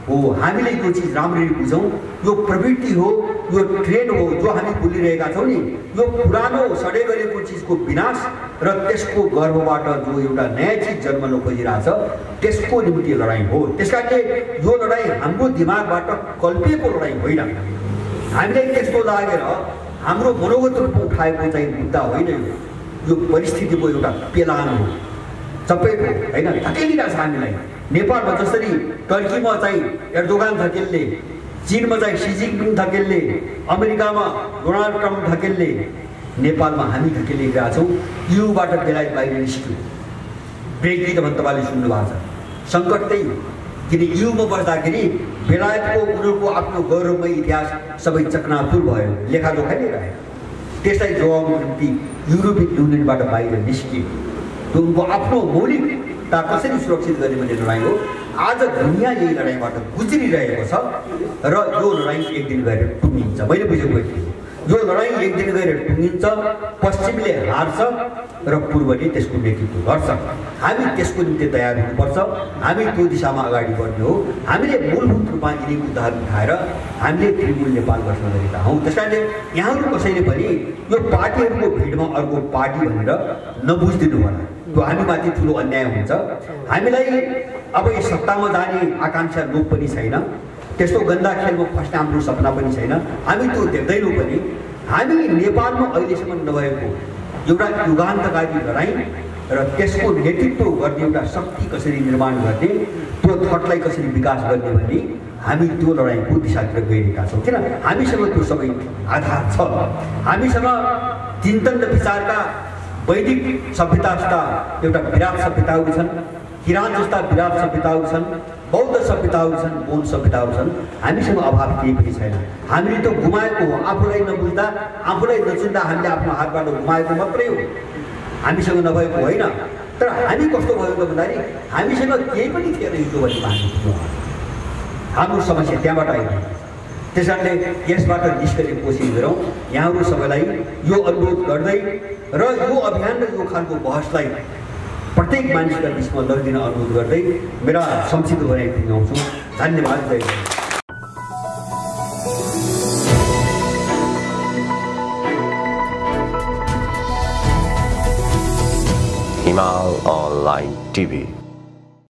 हो, हामीले यो चिज राम्ररी बुझौँ। यो प्रवृत्ति हो, यो ट्रेन्ड हो जो हामी बोलिरहेका छौँ नि, यो पुरानो सडे गरेको चिजको विनाश र त्यसको गर्भबाट जो एउटा नयाँ चिज जन्मन खोजिरहेछ त्यसको निम्ति लडाइँ हो। त्यसकारणले यो लडाइँ हाम्रो दिमागबाट कल्पिएको लडाइँ होइन। हामीलाई त्यस्तो लागेर हाम्रो मनोगत रूपमा उठाएको चाहिँ मुद्दा होइन। यो परिस्थितिको एउटा पेलान हो सबैको, होइन? धकेलिरहेछ हामीलाई। नेपालमा जसरी टर्कीमा चाहिँ एर्दोगान धकेल्ने, चीनमा चाहिँ सी जिनपिङ धकेल्ने, अमेरिकामा डोनाल्ड ट्रम्प धकेल्ने, नेपालमा हामी धकेलिरहेका छौँ। युबाट बेलायत बाहिर निस्क्यो, ब्रेक्जिट भन्ने तपाईँले सुन्नु भएको छ। सङ्कट त्यही हो, किन युमा बस्दाखेरि बेलायतको उनीहरूको आफ्नो गौरवमय इतिहास सबै चकनाचुर भयो, लेखाजोखा नै रह्यो। त्यसलाई जोगाउनुको निम्ति युरोपियन युनियनबाट बाहिर निस्कियो। त्यो उनको आफ्नो मौलिकता कसरी सुरक्षित गर्ने भन्ने लडाइँ हो। आज दुनियाँ यही लडाइँबाट गुज्रिरहेको छ र यो लडाइँ एक दिन गएर टुङ्गिन्छ। मैले बुझेको यो लडाइँ एक दिन गएर टुङ्गिन्छ। पश्चिमले हार्छ र पूर्वले त्यसको नेतृत्व गर्छ। हामी त्यसको निम्ति तयार हुनुपर्छ। हामी त्यो दिशामा अगाडि बढ्ने हो। हामीले मूलभूत रूपमा यिनीको उदाहरण उठाएर हामीले तृणमूल नेपाल गठन गरेका हौँ। त्यसकारणले यहाँहरू कसैले पनि यो पार्टीहरूको भिडमा अर्को पार्टी भनेर नबुझिदिनु होला। त्यो हामीमाथि ठुलो अन्याय हुन्छ। हामीलाई अब यो सत्तामा जाने आकाङ्क्षा लोभ पनि छैन, त्यस्तो गन्दा खेलमा फस्ने हाम्रो सपना पनि छैन। हामी त्यो देख्दैनौँ पनि। हामी नेपालमा अहिलेसम्म नभएको एउटा युगान्तकारी लडाइँ र त्यसको नेतृत्व गर्ने एउटा शक्ति कसरी निर्माण गर्ने, त्यो थटलाई कसरी विकास गर्ने भन्ने हामी त्यो लडाइँको दिशातिर गइरहेका छौँ। किन हामीसँग त्यो सबै आधार छ। हामीसँग चिन्तन र विचारका वैदिक सभ्यता जस्ता एउटा विराट सभ्यताहरू छन्, किराँत जस्ता विराट सभ्यताहरू छन्, बौद्ध सभ्यताहरू छन्, बौद्ध सभ्यताहरू छन्। हामीसँग अभाव केही पनि छैन। हामीले त्यो गुमाएको हो। आफूलाई नबुझ्दा, आफूलाई नचिन्दा हामीले आफ्नो हातबाट गुमाएको मात्रै हो, हामीसँग नभएको होइन। तर हामी कस्तो भयो त भन्दाखेरि हामीसँग केही पनि थिएन हिजो भने मान्नु। हाम्रो समस्या त्यहाँबाट आइरहेको छ। त्यसकारणले यसबाट निस्कने कोसिस गरौँ। यहाँहरू सबैलाई यो अनुरोध गर्दै र यो अभियान र यो खालको बहसलाई प्रत्येक मानिसका बिचमा लगिदिन अनुरोध गर्दै मेरा संक्षिप्त भनाइ टुङ्ग्याउँछु। धन्यवाद। जय हिमाल अनलाइन टिभी।